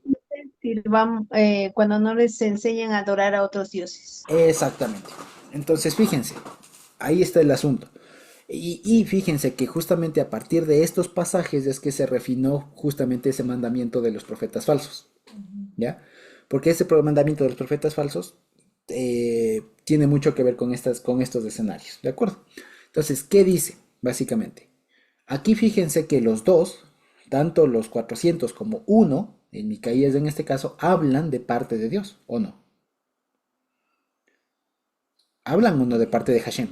cuando no les enseñan a adorar a otros dioses. Exactamente. Entonces, fíjense, ahí está el asunto. Y fíjense que justamente a partir de estos pasajes es que se refinó justamente ese mandamiento de los profetas falsos. ¿Ya? Porque ese mandamiento de los profetas falsos tiene mucho que ver con estos escenarios. ¿De acuerdo? Entonces, ¿qué dice? Básicamente. Aquí fíjense que los dos, tanto los 400 como uno, en Micaías en este caso, hablan de parte de Dios, ¿o no? Hablan uno de parte de Hashem.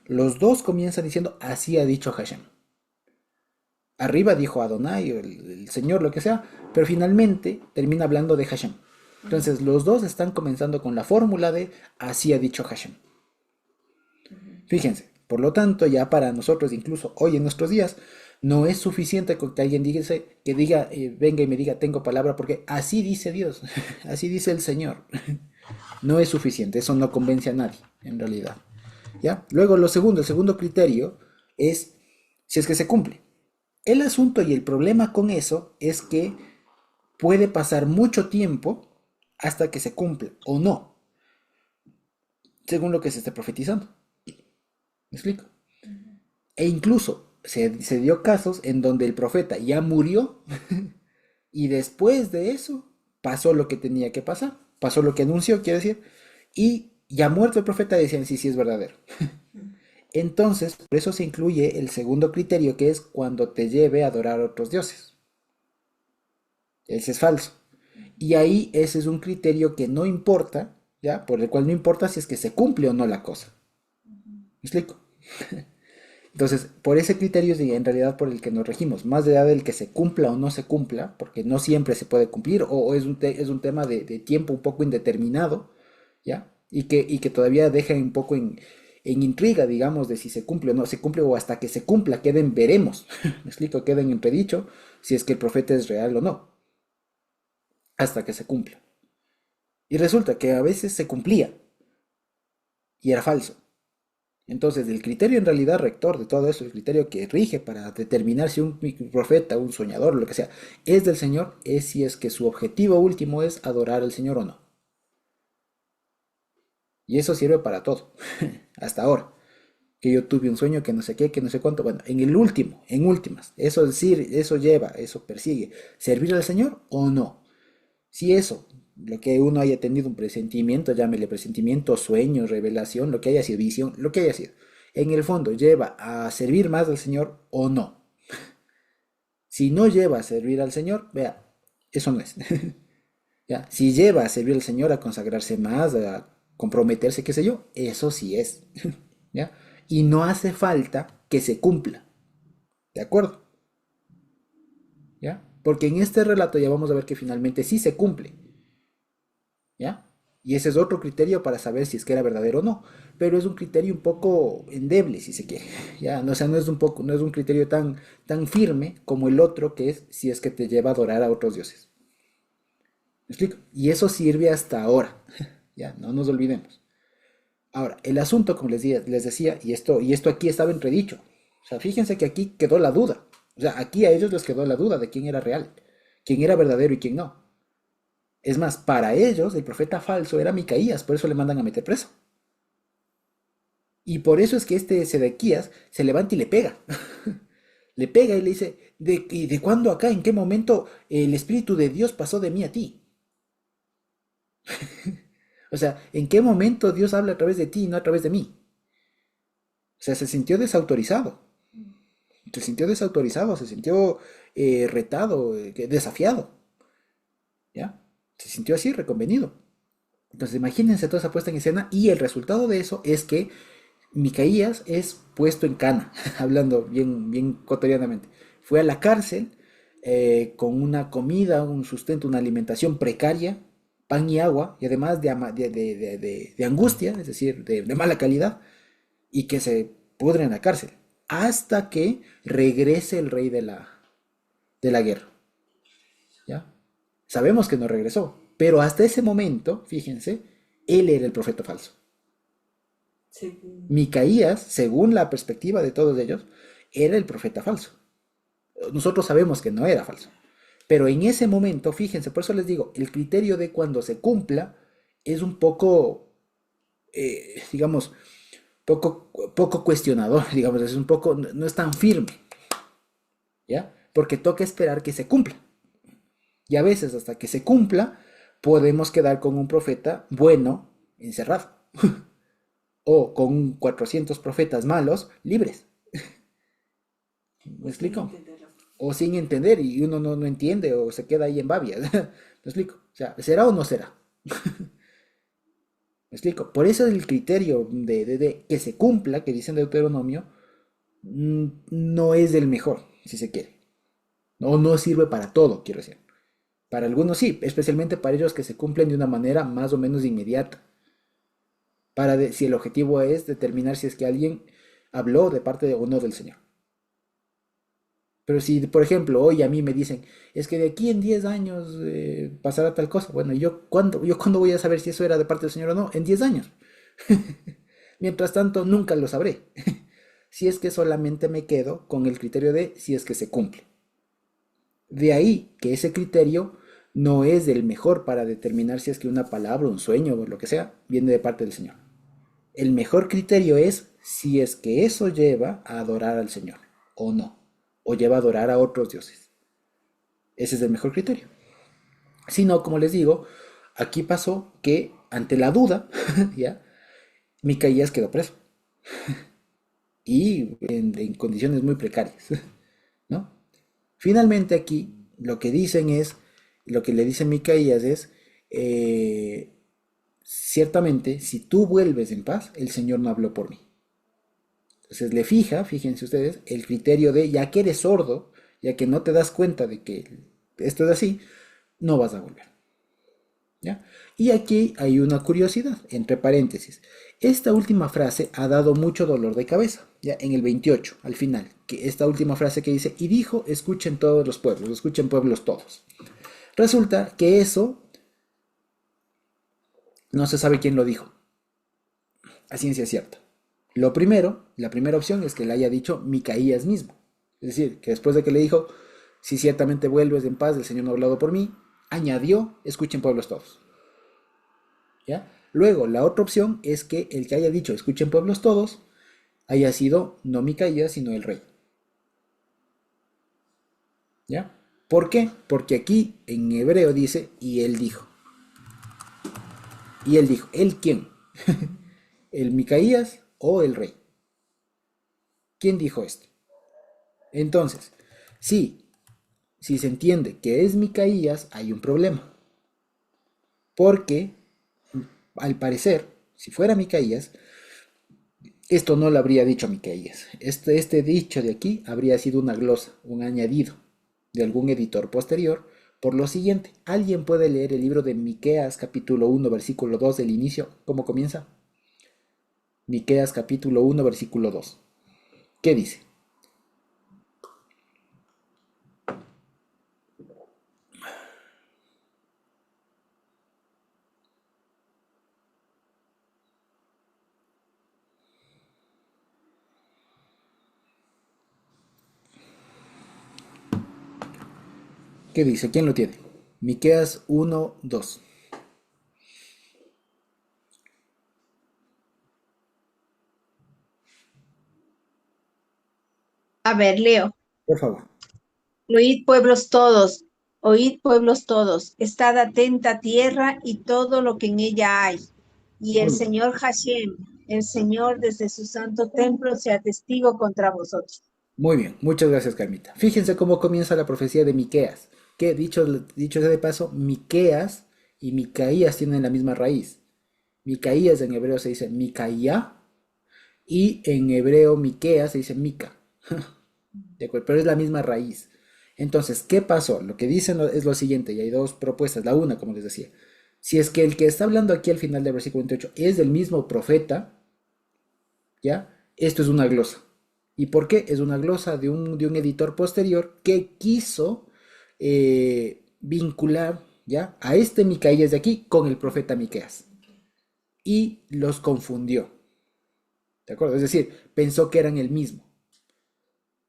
Los dos comienzan diciendo, así ha dicho Hashem. Arriba dijo Adonai, el Señor, lo que sea, pero finalmente termina hablando de Hashem. Entonces los dos están comenzando con la fórmula de, así ha dicho Hashem. Fíjense, por lo tanto, ya para nosotros, incluso hoy en nuestros días, no es suficiente con que alguien diga, venga y me diga, tengo palabra, porque así dice Dios, así dice el Señor. No es suficiente, eso no convence a nadie, en realidad. ¿Ya? Luego, el segundo criterio es si es que se cumple. El asunto y el problema con eso es que puede pasar mucho tiempo hasta que se cumple, o no, según lo que se esté profetizando. ¿Me explico? E incluso se dio casos en donde el profeta ya murió y después de eso pasó lo que tenía que pasar, pasó lo que anunció, quiere decir, y ya muerto el profeta decían sí es verdadero. Entonces, por eso se incluye el segundo criterio, que es cuando te lleve a adorar a otros dioses. Ese es falso. Y ahí ese es un criterio que no importa, ¿ya? Por el cual no importa si es que se cumple o no la cosa. ¿Me explico? Entonces, por ese criterio es en realidad por el que nos regimos, más allá del que se cumpla o no se cumpla, porque no siempre se puede cumplir, o es un tema de tiempo un poco indeterminado, ¿ya? Y que todavía deja un poco en intriga, digamos, de si se cumple o no se cumple, o hasta que se cumpla, veremos, me explico, queden en predicho, si es que el profeta es real o no, hasta que se cumpla. Y resulta que a veces se cumplía, y era falso. Entonces, el criterio en realidad rector de todo eso, el criterio que rige para determinar si un profeta, un soñador, lo que sea, es del Señor, es si es que su objetivo último es adorar al Señor o no. Y eso sirve para todo, hasta ahora. Que yo tuve un sueño que no sé qué, que no sé cuánto. Bueno, en últimas, eso persigue, ¿servir al Señor o no? Si eso lo que uno haya tenido un presentimiento, llámele presentimiento, sueño, revelación, lo que haya sido, visión, lo que haya sido, en el fondo lleva a servir más al Señor o no. Si no lleva a servir al Señor, vea, eso no es. ¿Ya? Si lleva a servir al Señor, a consagrarse más, a comprometerse, qué sé yo, eso sí es. ¿Ya? Y no hace falta que se cumpla. ¿De acuerdo? ¿Ya? Porque en este relato ya vamos a ver que finalmente sí se cumple. ¿Ya? Y ese es otro criterio para saber si es que era verdadero o no. Pero es un criterio un poco endeble, si se quiere. ¿Ya? No, o sea, no es un criterio tan firme como el otro que es si es que te lleva a adorar a otros dioses. ¿Me explico? Y eso sirve hasta ahora. Ya, no nos olvidemos. Ahora, el asunto, como les decía, y esto aquí estaba entredicho. O sea, fíjense que aquí quedó la duda. O sea, aquí a ellos les quedó la duda de quién era real, quién era verdadero y quién no. Es más, para ellos el profeta falso era Micaías, por eso le mandan a meter preso. Y por eso es que este Sedequías se levanta y le pega. Le pega y le dice, ¿y de cuándo acá, en qué momento el Espíritu de Dios pasó de mí a ti? O sea, ¿en qué momento Dios habla a través de ti y no a través de mí? O sea, se sintió desautorizado. Se sintió retado, desafiado. ¿Ya? Se sintió así, reconvenido. Entonces, imagínense toda esa puesta en escena y el resultado de eso es que Micaías es puesto en cana, hablando bien cotidianamente. Fue a la cárcel con una comida, un sustento, una alimentación precaria, pan y agua, y además de angustia, es decir, de mala calidad, y que se pudre en la cárcel, hasta que regrese el rey de la guerra. ¿Ya? Sabemos que no regresó, pero hasta ese momento, fíjense, él era el profeta falso. Sí. Micaías, según la perspectiva de todos ellos, era el profeta falso. Nosotros sabemos que no era falso. Pero en ese momento, fíjense, por eso les digo, el criterio de cuando se cumpla es un poco, digamos, poco cuestionador, digamos, es un poco, no es tan firme, ¿ya? Porque toca esperar que se cumpla. Y a veces hasta que se cumpla, podemos quedar con un profeta bueno encerrado. O con 400 profetas malos libres. ¿Me explico? O sin entender y uno no entiende o se queda ahí en babia. ¿Me explico? O sea, ¿será o no será? ¿Me explico? Por eso el criterio de que se cumpla, que dicen Deuteronomio, no es del mejor, si se quiere. No sirve para todo, quiero decir. Para algunos sí, especialmente para ellos que se cumplen de una manera más o menos inmediata. Si el objetivo es determinar si es que alguien habló de parte o no del Señor. Pero si, por ejemplo, hoy a mí me dicen, es que de aquí en 10 años pasará tal cosa, bueno, ¿yo cuándo voy a saber si eso era de parte del Señor o no? En 10 años. Mientras tanto, nunca lo sabré. Si es que solamente me quedo con el criterio de si es que se cumple. De ahí que ese criterio no es el mejor para determinar si es que una palabra, un sueño o lo que sea, viene de parte del Señor. El mejor criterio es si es que eso lleva a adorar al Señor o no, o lleva a adorar a otros dioses. Ese es el mejor criterio. Si no, como les digo, aquí pasó que ante la duda, ¿ya? Micaías quedó preso. Y en condiciones muy precarias, ¿no? Finalmente aquí lo que le dice Micaías es, ciertamente, si tú vuelves en paz, el Señor no habló por mí. Entonces fíjense ustedes, el criterio de, ya que eres sordo, ya que no te das cuenta de que esto es así, no vas a volver. ¿Ya? Y aquí hay una curiosidad, entre paréntesis. Esta última frase ha dado mucho dolor de cabeza, ya en el 28, al final, que esta última frase que dice, y dijo, escuchen todos los pueblos, escuchen pueblos todos. Resulta que eso no se sabe quién lo dijo, a ciencia cierta. La primera opción es que le haya dicho Micaías mismo, es decir, que después de que le dijo, si ciertamente vuelves en paz, el Señor no ha hablado por mí, añadió, escuchen pueblos todos. ¿Ya? Luego, la otra opción es que el que haya dicho, escuchen pueblos todos, haya sido no Micaías, sino el rey. ¿Ya? ¿Por qué? Porque aquí en hebreo dice, y él dijo. Y él dijo, ¿el quién? ¿El Micaías o el rey? ¿Quién dijo esto? Entonces, sí, si se entiende que es Micaías, hay un problema. Porque, al parecer, si fuera Micaías, esto no lo habría dicho Micaías. Este dicho de aquí habría sido una glosa, un añadido de algún editor posterior. Por lo siguiente, ¿alguien puede leer el libro de Miqueas capítulo 1 versículo 2 del inicio? ¿Cómo comienza? Miqueas capítulo 1 versículo 2. ¿Qué dice? ¿Qué dice? ¿Quién lo tiene? Miqueas 1, 2. A ver, Leo. Por favor. Oíd pueblos todos, estad atenta tierra y todo lo que en ella hay. Y el Muy bien. Señor Hashem, el Señor desde su santo templo, sea testigo contra vosotros. Muy bien, muchas gracias, Carmita. Fíjense cómo comienza la profecía de Miqueas. Que dicho sea de paso, Miqueas y Micaías tienen la misma raíz. Micaías en hebreo se dice Micaía y en hebreo Miqueas se dice Mica. ¿De acuerdo? Pero es la misma raíz. Entonces, ¿qué pasó? Lo que dicen es lo siguiente, y hay dos propuestas. La una, como les decía, si es que el que está hablando aquí al final del versículo 28 es del mismo profeta, ¿ya? Esto es una glosa. ¿Y por qué? Es una glosa de un editor posterior que quiso vincular, ¿ya?, a este Micaías de aquí con el profeta Miqueas. Y los confundió. ¿De acuerdo? Es decir, pensó que eran el mismo.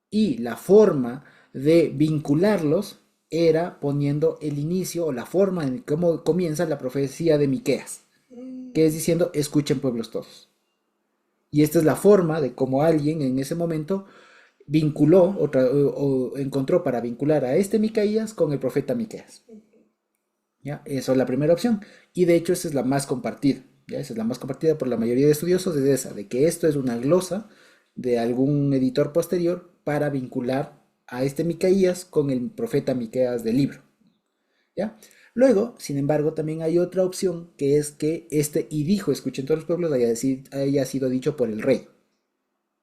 Y la forma de vincularlos era poniendo el inicio o la forma en cómo comienza la profecía de Miqueas, que es diciendo, escuchen pueblos todos. Y esta es la forma de cómo alguien en ese momento vinculó o encontró para vincular a este Micaías con el profeta Miqueas. ¿Ya? Esa es la primera opción. Y de hecho esa es la más compartida. ¿Ya? Esa es la más compartida por la mayoría de estudiosos, es esa, de que esto es una glosa de algún editor posterior para vincular a este Micaías con el profeta Miqueas del libro. ¿Ya? Luego, sin embargo, también hay otra opción, que es que y dijo, escuchen todos los pueblos, haya sido dicho por el rey.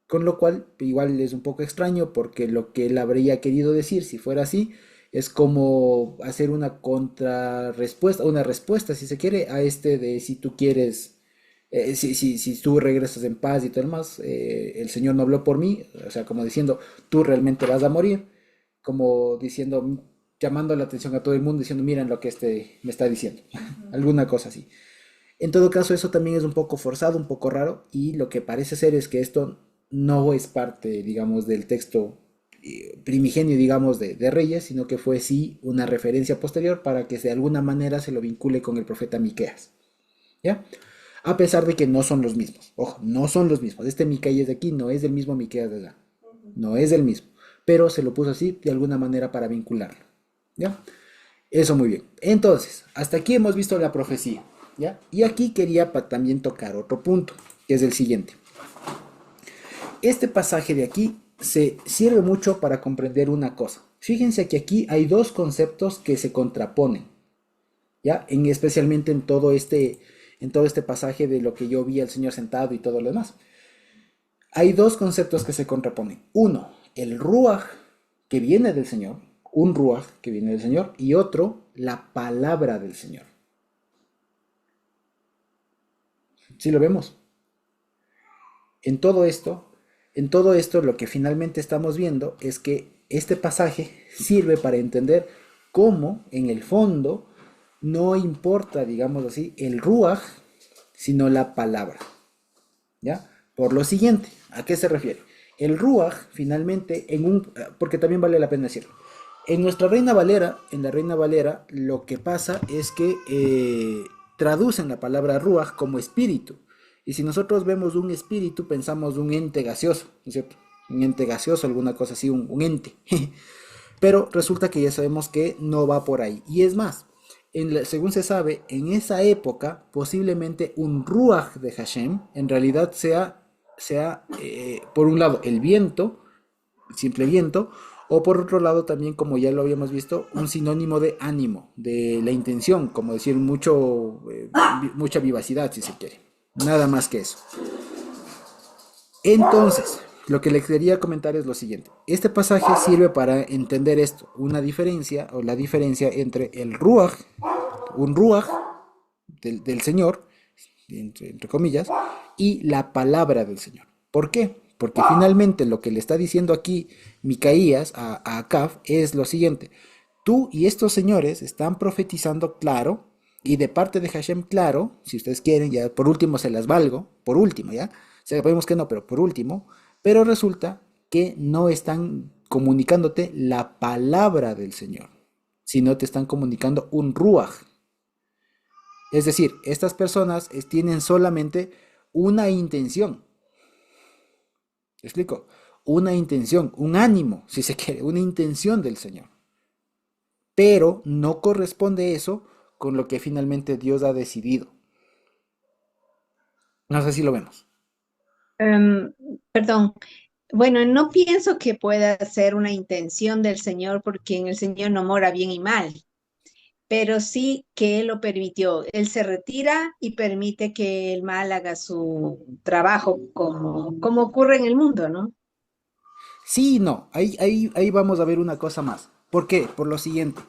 Con lo cual, igual es un poco extraño, porque lo que él habría querido decir, si fuera así, es como hacer una contrarrespuesta, una respuesta, si se quiere, a este de si tú quieres, si tú regresas en paz y todo el más, el Señor no habló por mí, o sea, como diciendo, tú realmente vas a morir, como diciendo, llamando la atención a todo el mundo, diciendo, miren lo que este me está diciendo, alguna cosa así. En todo caso, eso también es un poco forzado, un poco raro, y lo que parece ser es que esto no es parte, digamos, del texto primigenio, digamos, de Reyes, sino que fue sí una referencia posterior para que de alguna manera se lo vincule con el profeta Miqueas. ¿Ya? A pesar de que no son los mismos. Ojo, no son los mismos. Este Micaías de aquí no es del mismo Miqueas de allá. No es del mismo. Pero se lo puso así de alguna manera para vincularlo. ¿Ya? Eso muy bien. Entonces, hasta aquí hemos visto la profecía. ¿Ya? Y aquí quería también tocar otro punto, que es el siguiente. Este pasaje de aquí se sirve mucho para comprender una cosa. Fíjense que aquí hay dos conceptos que se contraponen, ¿ya? Especialmente en todo este pasaje de lo que yo vi al Señor sentado y todo lo demás. Hay dos conceptos que se contraponen. Uno, el ruaj que viene del Señor, un ruaj que viene del Señor, y otro, la palabra del Señor. ¿Sí lo vemos? En todo esto lo que finalmente estamos viendo es que este pasaje sirve para entender cómo en el fondo no importa, digamos así, el ruaj, sino la palabra. ¿Ya? Por lo siguiente, ¿a qué se refiere? El ruaj finalmente, porque también vale la pena decirlo, en la Reina Valera, lo que pasa es que traducen la palabra ruaj como espíritu. Y si nosotros vemos un espíritu, pensamos un ente gaseoso, ¿no es cierto? Un ente gaseoso, alguna cosa así, un ente. Pero resulta que ya sabemos que no va por ahí. Y es más, según se sabe, en esa época, posiblemente un Ruach de Hashem en realidad sea, por un lado, el viento, simple viento, o por otro lado también, como ya lo habíamos visto, un sinónimo de ánimo, de la intención, como decir mucha vivacidad, si se quiere. Nada más que eso. Entonces, lo que les quería comentar es lo siguiente. Este pasaje sirve para entender esto, una diferencia o la diferencia entre el Ruach, un Ruach del Señor, entre comillas, y la palabra del Señor. ¿Por qué? Porque finalmente lo que le está diciendo aquí Micaías a Acab es lo siguiente. Tú y estos señores están profetizando claro, y de parte de Hashem claro, si ustedes quieren, ya por último se las valgo, por último, ¿ya? Sabemos que no, pero por último, pero resulta que no están comunicándote la palabra del Señor, sino te están comunicando un ruaj. Es decir, estas personas tienen solamente una intención. ¿Me explico? Una intención, un ánimo, si se quiere, una intención del Señor. Pero no corresponde eso con lo que finalmente Dios ha decidido. No sé si lo vemos. Perdón. Bueno, no pienso que pueda ser una intención del Señor porque en el Señor no mora bien y mal, pero sí que Él lo permitió. Él se retira y permite que el mal haga su trabajo como ocurre en el mundo, ¿no? Sí y no, ahí vamos a ver una cosa más. ¿Por qué? Por lo siguiente.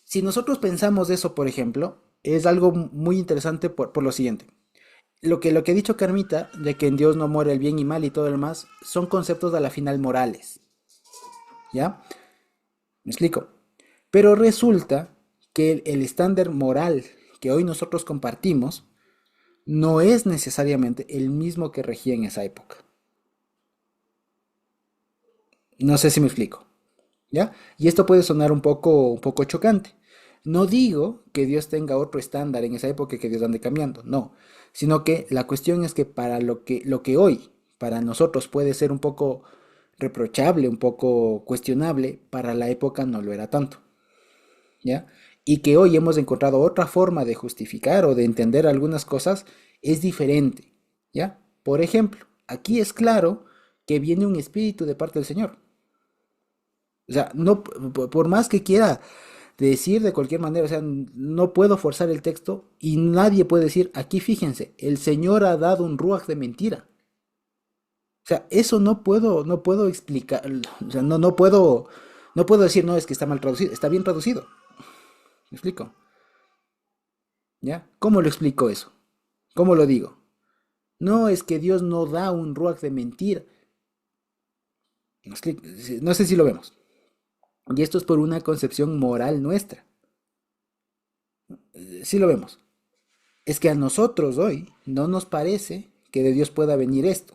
Si nosotros pensamos eso, por ejemplo, es algo muy interesante por lo siguiente. Lo que ha dicho Carmita, de que en Dios no muere el bien y mal y todo lo demás, son conceptos a la final morales. ¿Ya? ¿Me explico? Pero resulta que el estándar moral que hoy nosotros compartimos no es necesariamente el mismo que regía en esa época. No sé si me explico. ¿Ya? Y esto puede sonar un poco chocante. No digo que Dios tenga otro estándar en esa época y que Dios ande cambiando, no. Sino que la cuestión es que para lo que hoy, para nosotros puede ser un poco reprochable, un poco cuestionable, para la época no lo era tanto. ¿Ya? Y que hoy hemos encontrado otra forma de justificar o de entender algunas cosas es diferente. ¿Ya? Por ejemplo, aquí es claro que viene un espíritu de parte del Señor. O sea, no, por más que quiera decir de cualquier manera, o sea, no puedo forzar el texto y nadie puede decir, aquí fíjense, el Señor ha dado un ruaj de mentira. O sea, eso no puedo explicar, o sea, no puedo decir, no, es que está mal traducido, está bien traducido. ¿Me explico? ¿Ya? ¿Cómo lo explico eso? ¿Cómo lo digo? No, es que Dios no da un ruaj de mentira. No sé si lo vemos. Y esto es por una concepción moral nuestra. Sí lo vemos. Es que a nosotros hoy no nos parece que de Dios pueda venir esto.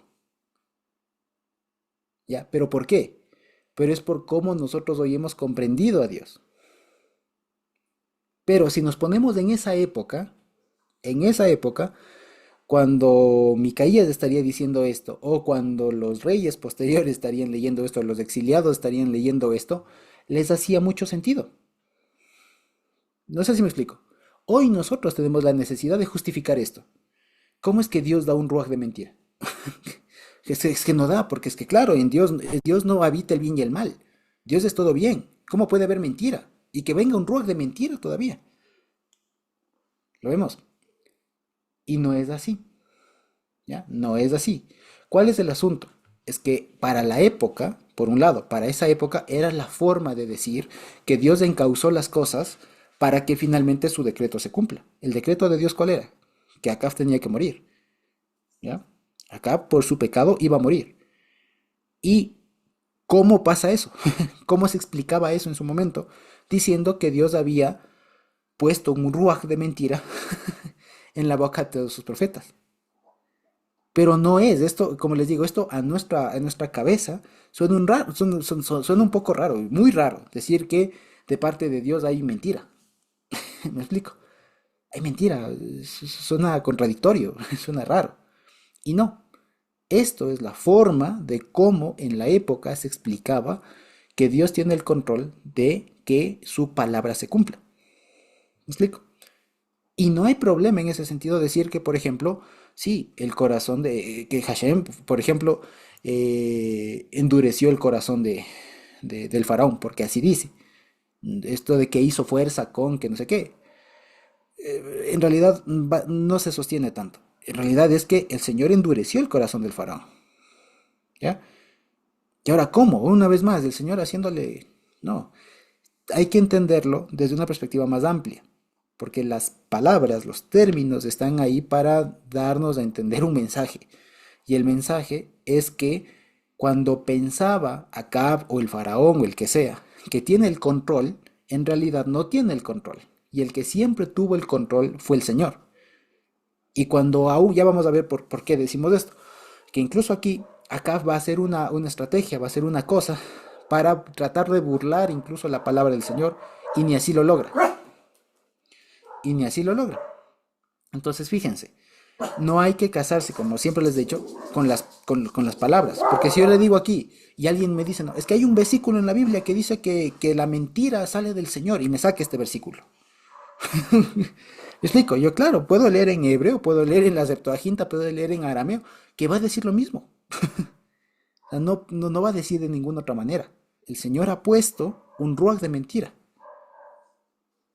¿Ya? ¿Pero por qué? Pero es por cómo nosotros hoy hemos comprendido a Dios. Pero si nos ponemos en esa época, cuando Micaías estaría diciendo esto, o cuando los reyes posteriores estarían leyendo esto, los exiliados estarían leyendo esto, les hacía mucho sentido. No sé si me explico. Hoy nosotros tenemos la necesidad de justificar esto. ¿Cómo es que Dios da un ruaj de mentira? Es que no da, porque es que claro, en Dios no habita el bien y el mal. Dios es todo bien. ¿Cómo puede haber mentira? Y que venga un ruaj de mentira todavía. ¿Lo vemos? Y no es así. ¿Ya? No es así. ¿Cuál es el asunto? Es que para la época, por un lado, para esa época era la forma de decir que Dios encauzó las cosas para que finalmente su decreto se cumpla. ¿El decreto de Dios cuál era? Que Acab tenía que morir. ¿Ya? Acab por su pecado iba a morir. ¿Y cómo pasa eso? ¿Cómo se explicaba eso en su momento? Diciendo que Dios había puesto un ruaj de mentira en la boca de sus profetas. Pero no es esto, como les digo, esto a nuestra cabeza suena un poco raro, muy raro, decir que de parte de Dios hay mentira. ¿Me explico? Hay mentira, suena contradictorio, suena raro. Y no, esto es la forma de cómo en la época se explicaba que Dios tiene el control de que su palabra se cumpla. ¿Me explico? Y no hay problema en ese sentido decir que, por ejemplo, sí, el corazón que Hashem, por ejemplo, endureció el corazón del faraón, porque así dice. Esto de que hizo fuerza con que no sé qué, en realidad no se sostiene tanto. En realidad es que el Señor endureció el corazón del faraón, ¿ya? Y ahora, ¿cómo? Una vez más, el Señor haciéndole... No, hay que entenderlo desde una perspectiva más amplia, porque las palabras, los términos están ahí para darnos a entender un mensaje. Y el mensaje es que cuando pensaba Acab o el faraón o el que sea, que tiene el control, en realidad no tiene el control. Y el que siempre tuvo el control fue el Señor. Y cuando aún, ya vamos a ver por qué decimos esto, que incluso aquí Acab va a hacer una estrategia, va a hacer una cosa para tratar de burlar incluso la palabra del Señor, y ni así lo logra. Y ni así lo logra. Entonces fíjense, no hay que casarse, como siempre les he dicho, con las palabras. Porque si yo le digo aquí y alguien me dice, no, es que hay un versículo en la Biblia que dice que la mentira sale del Señor y me saque este versículo. ¿Me explico? Yo, claro, puedo leer en hebreo, puedo leer en la Septuaginta, puedo leer en arameo, que va a decir lo mismo. O sea, no va a decir de ninguna otra manera. El Señor ha puesto un ruach de mentira.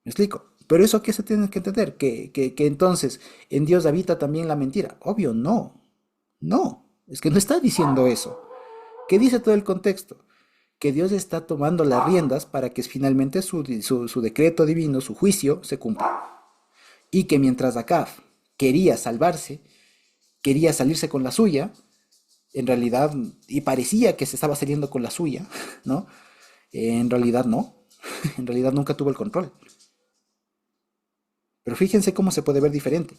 ¿Me explico? Pero eso qué se tiene que entender, que entonces en Dios habita también la mentira. Obvio, no. No, es que no está diciendo eso. ¿Qué dice todo el contexto? Que Dios está tomando las riendas para que finalmente su decreto divino, su juicio, se cumpla. Y que mientras Acab quería salvarse, quería salirse con la suya, en realidad, y parecía que se estaba saliendo con la suya, ¿no? En realidad no. En realidad nunca tuvo el control. Pero fíjense cómo se puede ver diferente,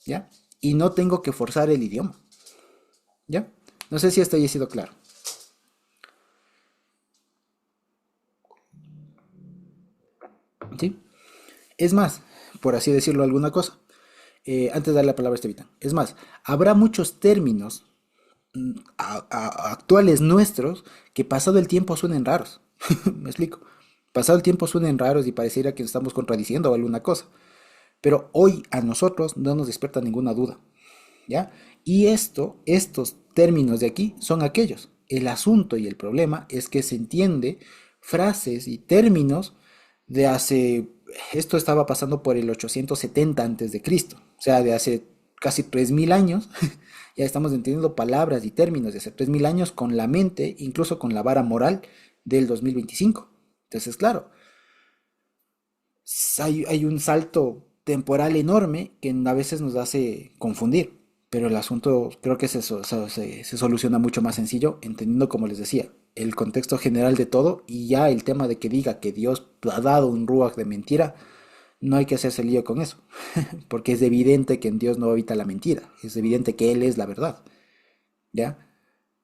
¿ya? Y no tengo que forzar el idioma, ¿ya? No sé si esto haya sido claro. ¿Sí? Es más, por así decirlo alguna cosa, antes de darle la palabra a Estevita, es más, habrá muchos términos actuales nuestros que pasado el tiempo suenen raros. ¿Me explico? Pasado el tiempo suenen raros y pareciera que nos estamos contradiciendo o alguna cosa. Pero hoy a nosotros no nos despierta ninguna duda, ¿ya? Y estos términos de aquí son aquellos. El asunto y el problema es que se entiende frases y términos de hace, esto estaba pasando por el 870 antes de Cristo, o sea, de hace casi 3000 años, ya estamos entendiendo palabras y términos de hace 3000 años con la mente, incluso con la vara moral del 2025. Entonces, claro, hay un salto temporal enorme que a veces nos hace confundir, pero el asunto creo que se soluciona mucho más sencillo, entendiendo, como les decía, el contexto general de todo y ya el tema de que diga que Dios ha dado un ruach de mentira, no hay que hacerse lío con eso, porque es evidente que en Dios no habita la mentira, es evidente que Él es la verdad, ¿ya?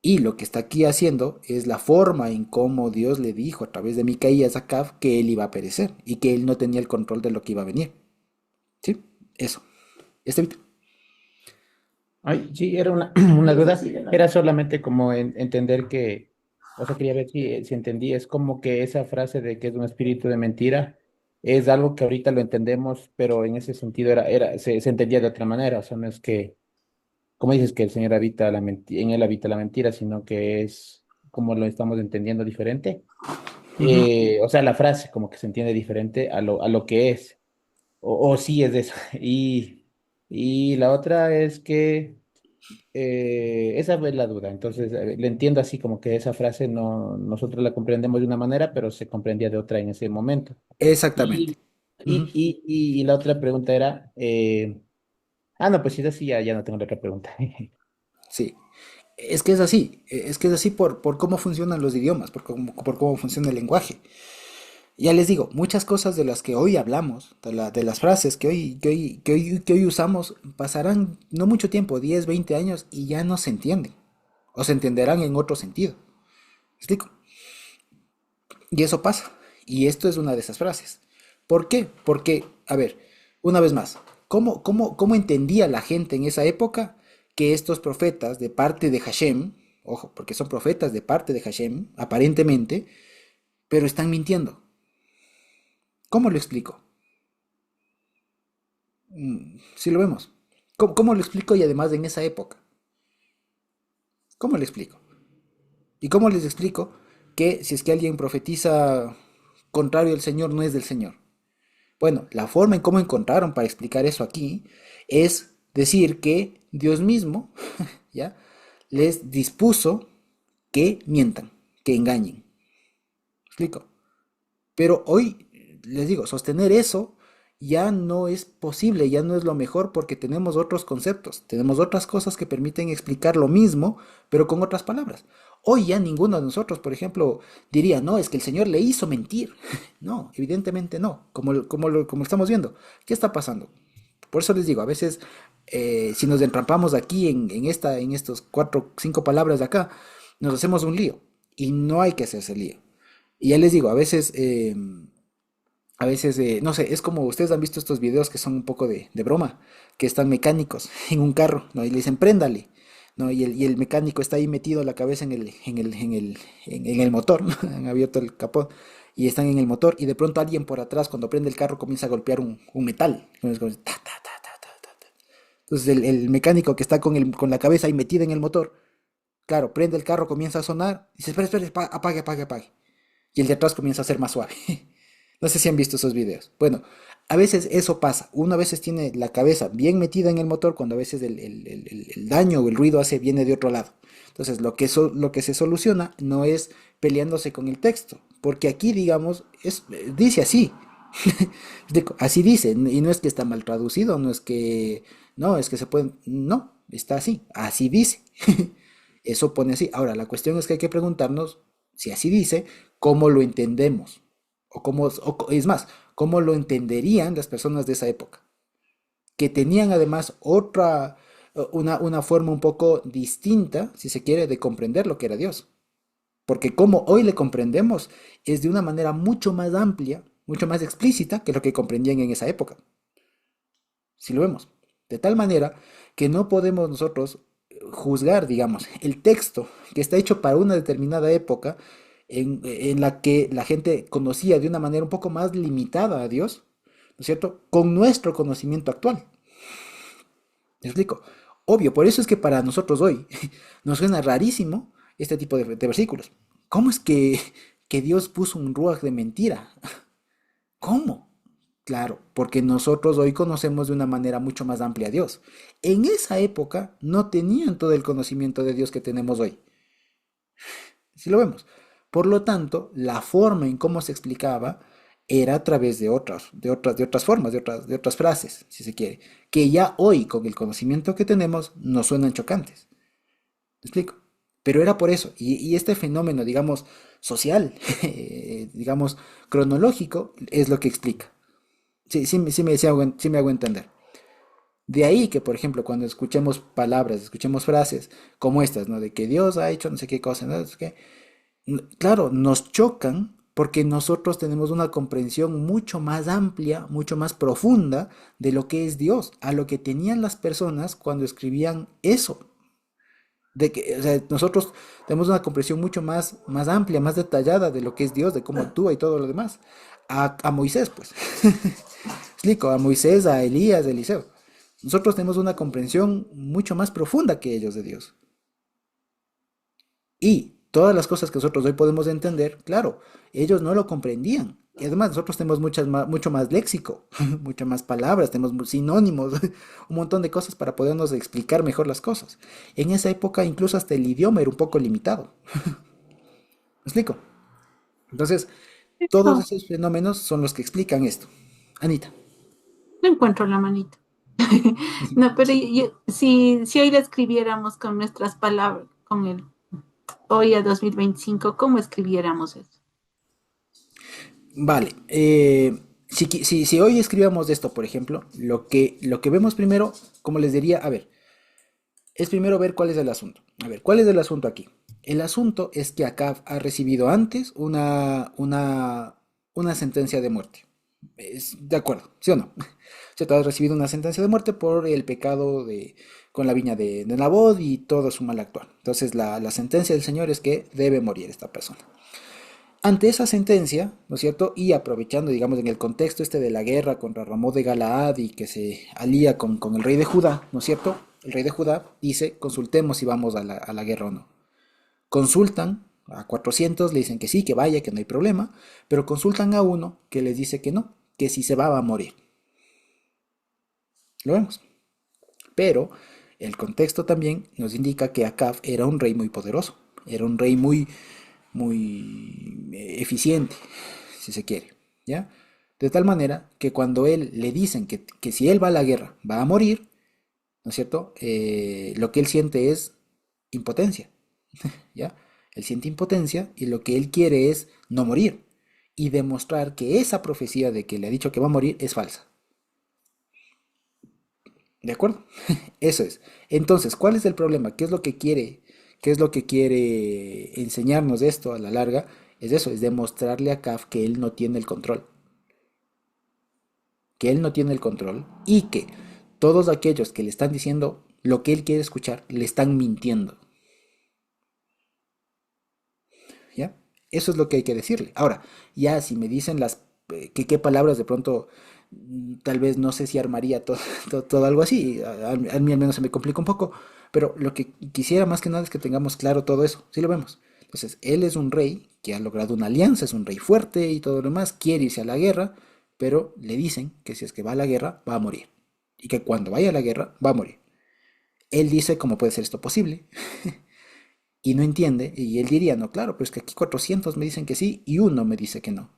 Y lo que está aquí haciendo es la forma en cómo Dios le dijo a través de Micaías a Acab que él iba a perecer y que él no tenía el control de lo que iba a venir. ¿Sí? Eso. Este Ay, sí, era una, una duda. Era solamente como entender que, o sea, quería ver si entendí. Es como que esa frase de que es un espíritu de mentira es algo que ahorita lo entendemos, pero en ese sentido se entendía de otra manera. O sea, no es que, como dices, que el Señor habita la mentira, en él habita la mentira, sino que es como lo estamos entendiendo diferente. Ujú. O sea, la frase como que se entiende diferente a lo que es. O sí es de eso. Y la otra es que esa es la duda. Entonces, le entiendo así como que esa frase no, nosotros la comprendemos de una manera, pero se comprendía de otra en ese momento. Exactamente. Y, Ujú. y la otra pregunta era, no, pues si es así, ya no tengo la otra pregunta. Sí. Es que es así. Es que es así por cómo funcionan los idiomas, por cómo funciona el lenguaje. Ya les digo, muchas cosas de las que hoy hablamos, de las frases que hoy usamos, pasarán no mucho tiempo, 10 20 años, y ya no se entienden. O se entenderán en otro sentido. ¿Me explico? Y eso pasa. Y esto es una de esas frases. ¿Por qué? Porque, a ver, una vez más, ¿cómo entendía la gente en esa época que estos profetas de parte de Hashem, ojo, porque son profetas de parte de Hashem, aparentemente, pero están mintiendo? ¿Cómo lo explico? Si lo vemos. ¿Cómo lo explico? Y además en esa época. ¿Cómo le explico? ¿Y cómo les explico que si es que alguien profetiza contrario al Señor, no es del Señor? Bueno, la forma en cómo encontraron para explicar eso aquí es decir que Dios mismo, ¿ya? Les dispuso que mientan, que engañen. ¿Me explico? Pero hoy, les digo, sostener eso ya no es posible, ya no es lo mejor porque tenemos otros conceptos, tenemos otras cosas que permiten explicar lo mismo, pero con otras palabras. Hoy ya ninguno de nosotros, por ejemplo, diría, no, es que el Señor le hizo mentir. No, evidentemente no, como estamos viendo. ¿Qué está pasando? Por eso les digo, a veces si nos entrampamos aquí en estos cuatro, cinco palabras de acá, nos hacemos un lío y no hay que hacerse lío. Y ya les digo, no sé, es como ustedes han visto estos videos que son un poco de broma, que están mecánicos en un carro, ¿no? Y le dicen, préndale, ¿no? Y el mecánico está ahí metido la cabeza en el motor, ¿no? Han abierto el capó y están en el motor y de pronto alguien por atrás cuando prende el carro comienza a golpear un metal. Entonces, como, ta, ta, ta, ta, ta, ta, ta. Entonces el mecánico que está con la cabeza ahí metida en el motor, claro, prende el carro, comienza a sonar, dice, espera, espera, apague, apague, apague. Y el de atrás comienza a ser más suave. No sé si han visto esos videos. Bueno, a veces eso pasa. Uno a veces tiene la cabeza bien metida en el motor cuando a veces el daño o el ruido viene de otro lado. Entonces, lo que se soluciona no es peleándose con el texto, porque aquí, digamos, dice así. Así dice, y no es que está mal traducido, no, es que se puede, no, está así dice. Eso pone así. Ahora, la cuestión es que hay que preguntarnos si así dice, ¿cómo lo entendemos? Es más, ¿cómo lo entenderían las personas de esa época? Que tenían además una forma un poco distinta, si se quiere, de comprender lo que era Dios. Porque como hoy le comprendemos, es de una manera mucho más amplia, mucho más explícita que lo que comprendían en esa época. Si lo vemos. De tal manera que no podemos nosotros juzgar, digamos, el texto que está hecho para una determinada época en la que la gente conocía de una manera un poco más limitada a Dios, ¿no es cierto? Con nuestro conocimiento actual. ¿Me explico? Obvio, por eso es que para nosotros hoy nos suena rarísimo este tipo de versículos. ¿Cómo es que Dios puso un ruaj de mentira? ¿Cómo? Claro, porque nosotros hoy conocemos de una manera mucho más amplia a Dios. En esa época no tenían todo el conocimiento de Dios que tenemos hoy. Si lo vemos. Por lo tanto, la forma en cómo se explicaba era a través de otras formas, de otras frases, si se quiere, que ya hoy, con el conocimiento que tenemos, nos suenan chocantes. ¿Me explico? Pero era por eso. Y este fenómeno, digamos, social, digamos, cronológico, es lo que explica. Sí, sí me hago entender. De ahí que, por ejemplo, cuando escuchemos palabras, escuchemos frases como estas, ¿no? De que Dios ha hecho no sé qué cosa, ¿no? Es que, claro, nos chocan porque nosotros tenemos una comprensión mucho más amplia, mucho más profunda de lo que es Dios, a lo que tenían las personas cuando escribían eso. O sea, nosotros tenemos una comprensión mucho más amplia, más detallada de lo que es Dios, de cómo actúa y todo lo demás. A Moisés, pues. Explico, a Moisés, a Elías, a Eliseo. Nosotros tenemos una comprensión mucho más profunda que ellos de Dios. Y todas las cosas que nosotros hoy podemos entender, claro, ellos no lo comprendían. Y además nosotros tenemos mucho más léxico, muchas más palabras, tenemos sinónimos, un montón de cosas para podernos explicar mejor las cosas. En esa época incluso hasta el idioma era un poco limitado. ¿Me explico? Entonces, todos No, esos fenómenos son los que explican esto. Anita. no encuentro la manita. No, pero si hoy la escribiéramos con nuestras palabras, con el hoy a 2025, ¿cómo escribiéramos eso? Vale. Si hoy escribamos esto, por ejemplo, lo que vemos primero, como les diría, a ver, es primero ver cuál es el asunto. A ver, ¿cuál es el asunto aquí? El asunto es que Acab ha recibido antes una sentencia de muerte. De acuerdo, ¿sí o no? Se ha recibido una sentencia de muerte por el pecado con la viña de Nabot y todo su mal actuar. Entonces la sentencia del Señor es que debe morir esta persona. Ante esa sentencia, ¿no es cierto? Y aprovechando, digamos, en el contexto este de la guerra contra Ramón de Galaad y que se alía con el rey de Judá, ¿no es cierto? El rey de Judá dice, consultemos si vamos a la guerra o no. Consultan a 400, le dicen que sí, que vaya, que no hay problema, pero consultan a uno que les dice que no, que si se va a morir. Lo vemos. Pero el contexto también nos indica que Acab era un rey muy poderoso, era un rey muy eficiente, si se quiere, ¿ya? De tal manera que cuando él le dicen que si él va a la guerra va a morir, ¿no es cierto? Lo que él siente es impotencia, ¿ya? Él siente impotencia y lo que él quiere es no morir y demostrar que esa profecía de que le ha dicho que va a morir es falsa. ¿De acuerdo? Eso es. Entonces, ¿cuál es el problema? ¿Qué es lo que quiere? ¿Qué es lo que quiere enseñarnos esto a la larga? Es eso, es demostrarle a Kaf que él no tiene el control. Que él no tiene el control y que todos aquellos que le están diciendo lo que él quiere escuchar, le están mintiendo. ¿Ya? Eso es lo que hay que decirle. Ahora, ya si me dicen qué palabras de pronto, tal vez no sé si armaría todo algo así. A mí al menos se me complica un poco. Pero lo que quisiera más que nada es que tengamos claro todo eso. Sí lo vemos. Entonces, él es un rey que ha logrado una alianza, es un rey fuerte y todo lo demás, quiere irse a la guerra, pero le dicen que si es que va a la guerra, va a morir. Y que cuando vaya a la guerra, va a morir. Él dice, ¿cómo puede ser esto posible? Y no entiende, y él diría, no, claro, pero es que aquí 400 me dicen que sí y uno me dice que no.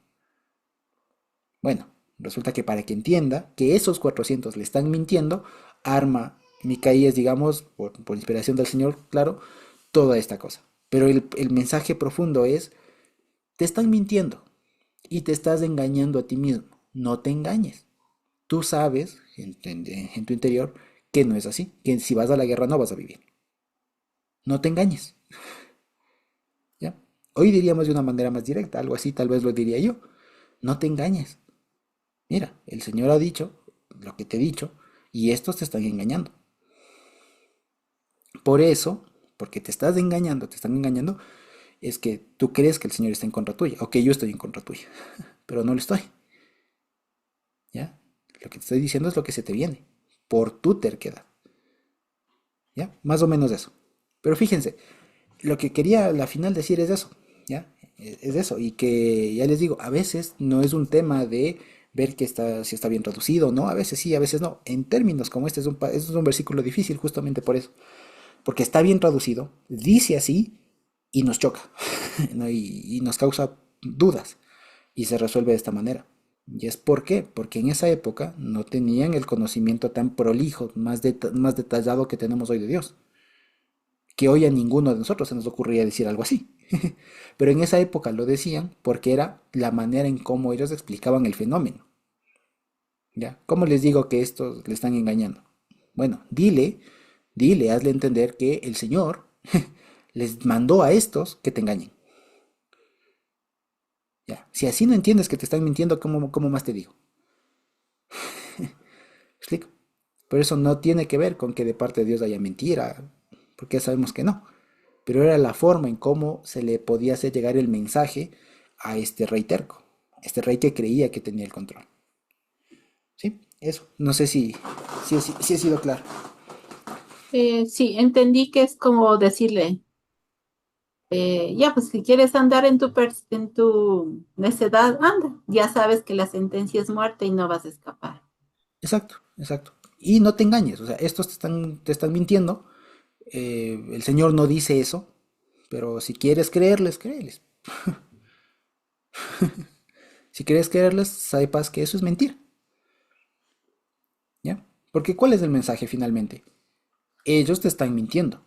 Bueno, resulta que para que entienda que esos 400 le están mintiendo, arma Micaías, digamos, por inspiración del Señor, claro, toda esta cosa. Pero el mensaje profundo es, te están mintiendo y te estás engañando a ti mismo. No te engañes. Tú sabes en tu interior que no es así, que si vas a la guerra no vas a vivir. No te engañes. ¿Ya? Hoy diríamos de una manera más directa, algo así tal vez lo diría yo. No te engañes. Mira, el Señor ha dicho lo que te he dicho y estos te están engañando. Por eso, porque te están engañando, es que tú crees que el Señor está en contra tuya, o que yo estoy en contra tuya, pero no lo estoy. ¿Ya? Lo que te estoy diciendo es lo que se te viene, por tu terquedad. ¿Ya? Más o menos eso. Pero fíjense, lo que quería al final decir es eso, ¿ya? Es eso, y que ya les digo, a veces no es un tema de ver si está bien traducido, ¿no? A veces sí, a veces no. En términos como este es un versículo difícil justamente por eso, porque está bien traducido, dice así y nos choca, ¿no? Y nos causa dudas y se resuelve de esta manera. ¿Y es por qué? Porque en esa época no tenían el conocimiento tan prolijo, más detallado que tenemos hoy de Dios. Que hoy a ninguno de nosotros se nos ocurría decir algo así. Pero en esa época lo decían porque era la manera en cómo ellos explicaban el fenómeno. ¿Ya? ¿Cómo les digo que estos le están engañando? Bueno, dile, hazle entender que el Señor les mandó a estos que te engañen. ¿Ya? Si así no entiendes que te están mintiendo, ¿cómo más te digo? ¿Explico? Por eso no tiene que ver con que de parte de Dios haya mentira, porque sabemos que no. Pero era la forma en cómo se le podía hacer llegar el mensaje a este rey terco, este rey que creía que tenía el control. ¿Sí? Eso. No sé si he sido claro. Sí, entendí que es como decirle, ya, pues si quieres andar en tu necedad, anda. Ya sabes que la sentencia es muerte y no vas a escapar. Exacto, exacto. Y no te engañes, o sea, estos te están mintiendo. El Señor no dice eso, pero si quieres creerles, créeles. Si quieres creerles, sepas que eso es mentira. ¿Ya? Porque ¿cuál es el mensaje finalmente? Ellos te están mintiendo.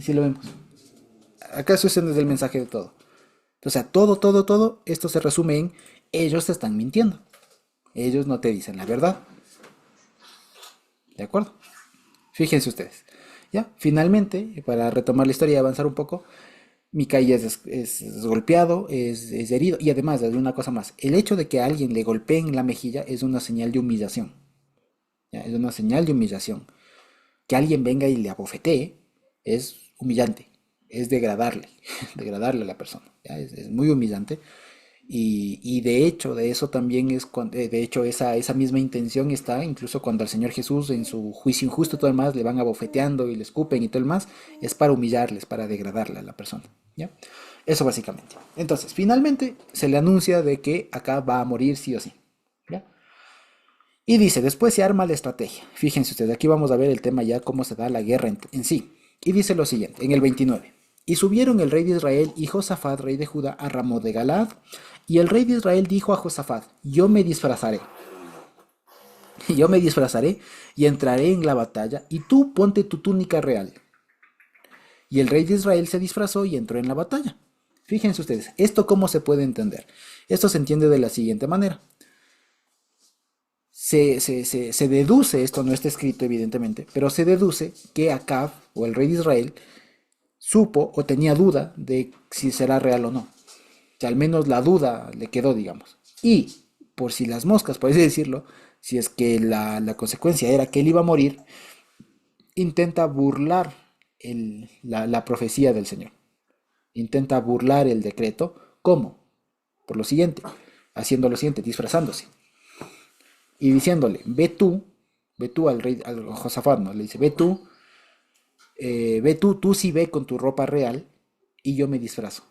Si lo vemos. ¿Acaso ese no es el mensaje de todo? O sea, todo, esto se resume en ellos te están mintiendo. Ellos no te dicen la verdad. ¿De acuerdo? Fíjense ustedes. Ya, finalmente, para retomar la historia y avanzar un poco, Micaías es golpeado, es herido, y además, hay una cosa más, el hecho de que a alguien le golpeen la mejilla es una señal de humillación. ¿Ya? Es una señal de humillación. Que alguien venga y le abofetee es humillante. es degradarle, degradarle a la persona, ¿ya? Es muy humillante. Y de hecho, de eso también es, de hecho, esa misma intención está incluso cuando al Señor Jesús en su juicio injusto y todo el más le van abofeteando y le escupen y todo el más, es para humillarles, para degradarle a la persona, ¿ya? Eso básicamente. Entonces, finalmente se le anuncia de que acá va a morir sí o sí, ¿ya? Y dice, después se arma la estrategia. Fíjense ustedes, aquí vamos a ver el tema ya, cómo se da la guerra en sí. Y dice lo siguiente, en el 29. Y subieron el rey de Israel y Josafat, rey de Judá, a Ramot de Galaad. Y el rey de Israel dijo a Josafat, yo me disfrazaré y entraré en la batalla, y tú ponte tu túnica real. Y el rey de Israel se disfrazó y entró en la batalla. Fíjense ustedes, ¿esto cómo se puede entender? Esto se entiende de la siguiente manera. Se deduce, esto no está escrito evidentemente, pero se deduce que Acab, o el rey de Israel, supo o tenía duda de si será real o no. O sea, al menos la duda le quedó, digamos. Y, por si las moscas, por así decirlo, si es que la consecuencia era que él iba a morir, intenta burlar la profecía del Señor. Intenta burlar el decreto. ¿Cómo? Por lo siguiente, haciendo lo siguiente, disfrazándose. Y diciéndole, ve tú al rey, al Josafat, ¿no? Le dice, tú sí ve con tu ropa real y yo me disfrazo.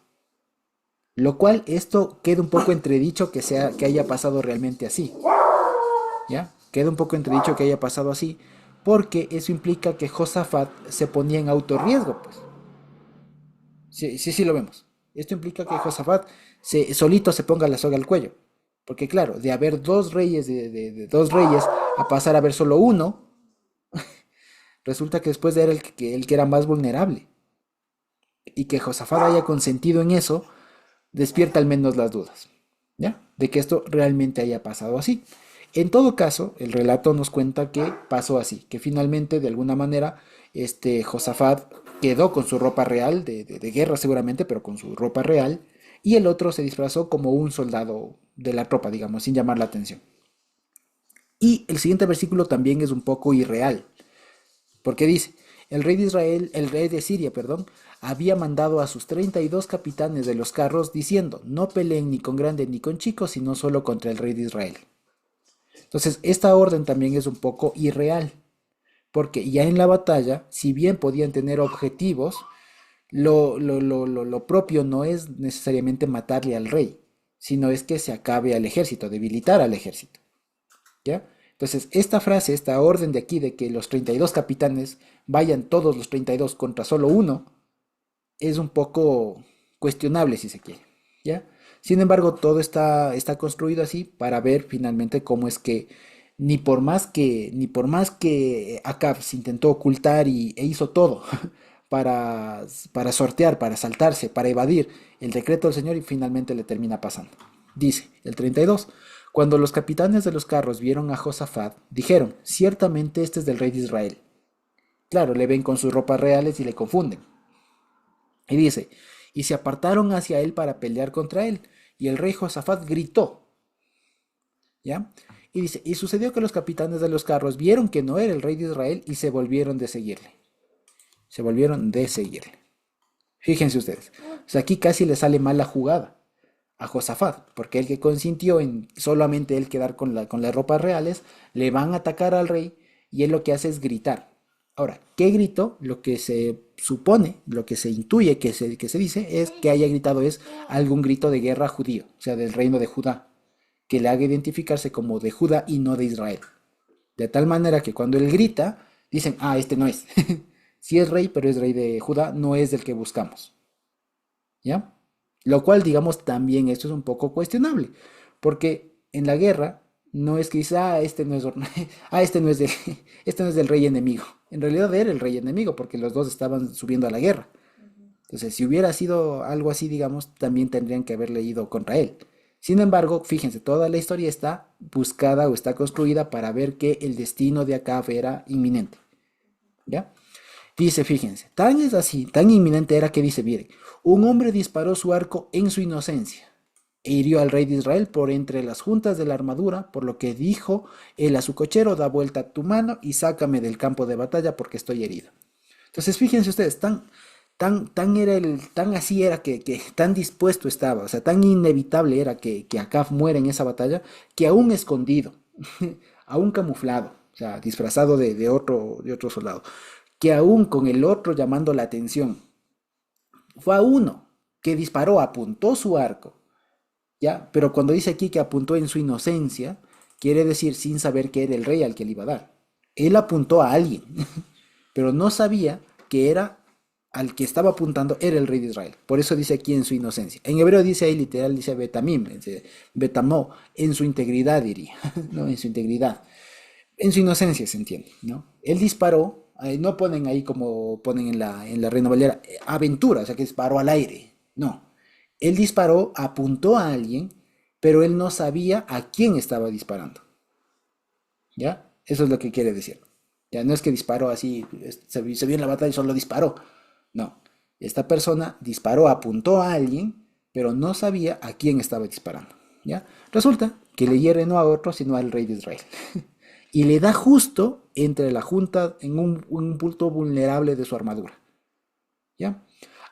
Lo cual esto queda un poco entredicho que haya pasado realmente así. ¿Ya? Queda un poco entredicho que haya pasado así, porque eso implica que Josafat se ponía en autorriesgo, pues. Sí, lo vemos. Esto implica que Josafat solito se ponga la soga al cuello. Porque claro, de haber dos reyes, de dos reyes, a pasar a haber solo uno, resulta que después era el que era más vulnerable. Y que Josafat haya consentido en eso, despierta al menos las dudas, ¿ya? De que esto realmente haya pasado así. En todo caso, el relato nos cuenta que pasó así, que finalmente, de alguna manera, Josafat quedó con su ropa real, de guerra seguramente, pero con su ropa real, y el otro se disfrazó como un soldado de la tropa, digamos, sin llamar la atención. Y el siguiente versículo también es un poco irreal, porque dice, el rey de Siria, perdón, había mandado a sus 32 capitanes de los carros diciendo, no peleen ni con grandes ni con chicos, sino solo contra el rey de Israel. Entonces, esta orden también es un poco irreal, porque ya en la batalla, si bien podían tener objetivos, lo propio no es necesariamente matarle al rey, sino es que se acabe al ejército, debilitar al ejército. ¿Ya? Entonces, esta frase, esta orden de aquí de que los 32 capitanes vayan todos los 32 contra solo uno, es un poco cuestionable si se quiere, ¿ya? Sin embargo, todo está construido así para ver finalmente cómo es que ni por más que Acab se intentó ocultar e hizo todo para sortear, para saltarse, para evadir el decreto del Señor y finalmente le termina pasando. Dice el 32, cuando los capitanes de los carros vieron a Josafat, dijeron, ciertamente este es del rey de Israel. Claro, le ven con sus ropas reales y le confunden. Y dice, y se apartaron hacia él para pelear contra él. Y el rey Josafat gritó. ¿Ya? Y dice, y sucedió que los capitanes de los carros vieron que no era el rey de Israel y se volvieron de seguirle. Se volvieron de seguirle. Fíjense ustedes. O sea, aquí casi le sale mal la jugada a Josafat, porque el que consintió en solamente él quedar con las ropas reales, le van a atacar al rey y él lo que hace es gritar. Ahora, ¿qué gritó? Lo que se supone, lo que se intuye que se dice es que haya gritado es algún grito de guerra judío, o sea, del reino de Judá, que le haga identificarse como de Judá y no de Israel. De tal manera que cuando él grita, dicen, este no es. Sí es rey, pero es rey de Judá, no es del que buscamos. ¿Ya? Lo cual, digamos, también esto es un poco cuestionable, porque en la guerra no es que dice, este no es, este no es del rey enemigo. En realidad era el rey enemigo, porque los dos estaban subiendo a la guerra. Entonces, si hubiera sido algo así, digamos, también tendrían que haberle ido contra él. Sin embargo, fíjense, toda la historia está buscada o está construida para ver que el destino de Acab era inminente. ¿Ya? Dice, fíjense, tan es así, tan inminente era que dice, miren, un hombre disparó su arco en su inocencia e hirió al rey de Israel por entre las juntas de la armadura, por lo que dijo él a su cochero, da vuelta tu mano y sácame del campo de batalla porque estoy herido. Entonces, fíjense ustedes, tan así era que tan dispuesto estaba, o sea, tan inevitable era que Acab muera en esa batalla, que aún escondido, aún camuflado, o sea, disfrazado de otro soldado, que aún con el otro llamando la atención, fue a uno que disparó, apuntó su arco, ¿ya? Pero cuando dice aquí que apuntó en su inocencia, quiere decir sin saber que era el rey al que le iba a dar. Él apuntó a alguien, pero no sabía que era al que estaba apuntando era el rey de Israel. Por eso dice aquí en su inocencia. En hebreo dice ahí literal, dice betamim, dice betamó, en su integridad diría, ¿no? En su integridad. En su inocencia se entiende, ¿no? Él disparó, no ponen ahí como ponen en la Reina Valera, aventura, o sea que disparó al aire. No. Él disparó, apuntó a alguien, pero él no sabía a quién estaba disparando. ¿Ya? Eso es lo que quiere decir. Ya no es que disparó así, se vio en la batalla y solo disparó. No. Esta persona disparó, apuntó a alguien, pero no sabía a quién estaba disparando. ¿Ya? Resulta que le hiere no a otro, sino al rey de Israel. Y le da justo entre la junta en un punto vulnerable de su armadura. ¿Ya?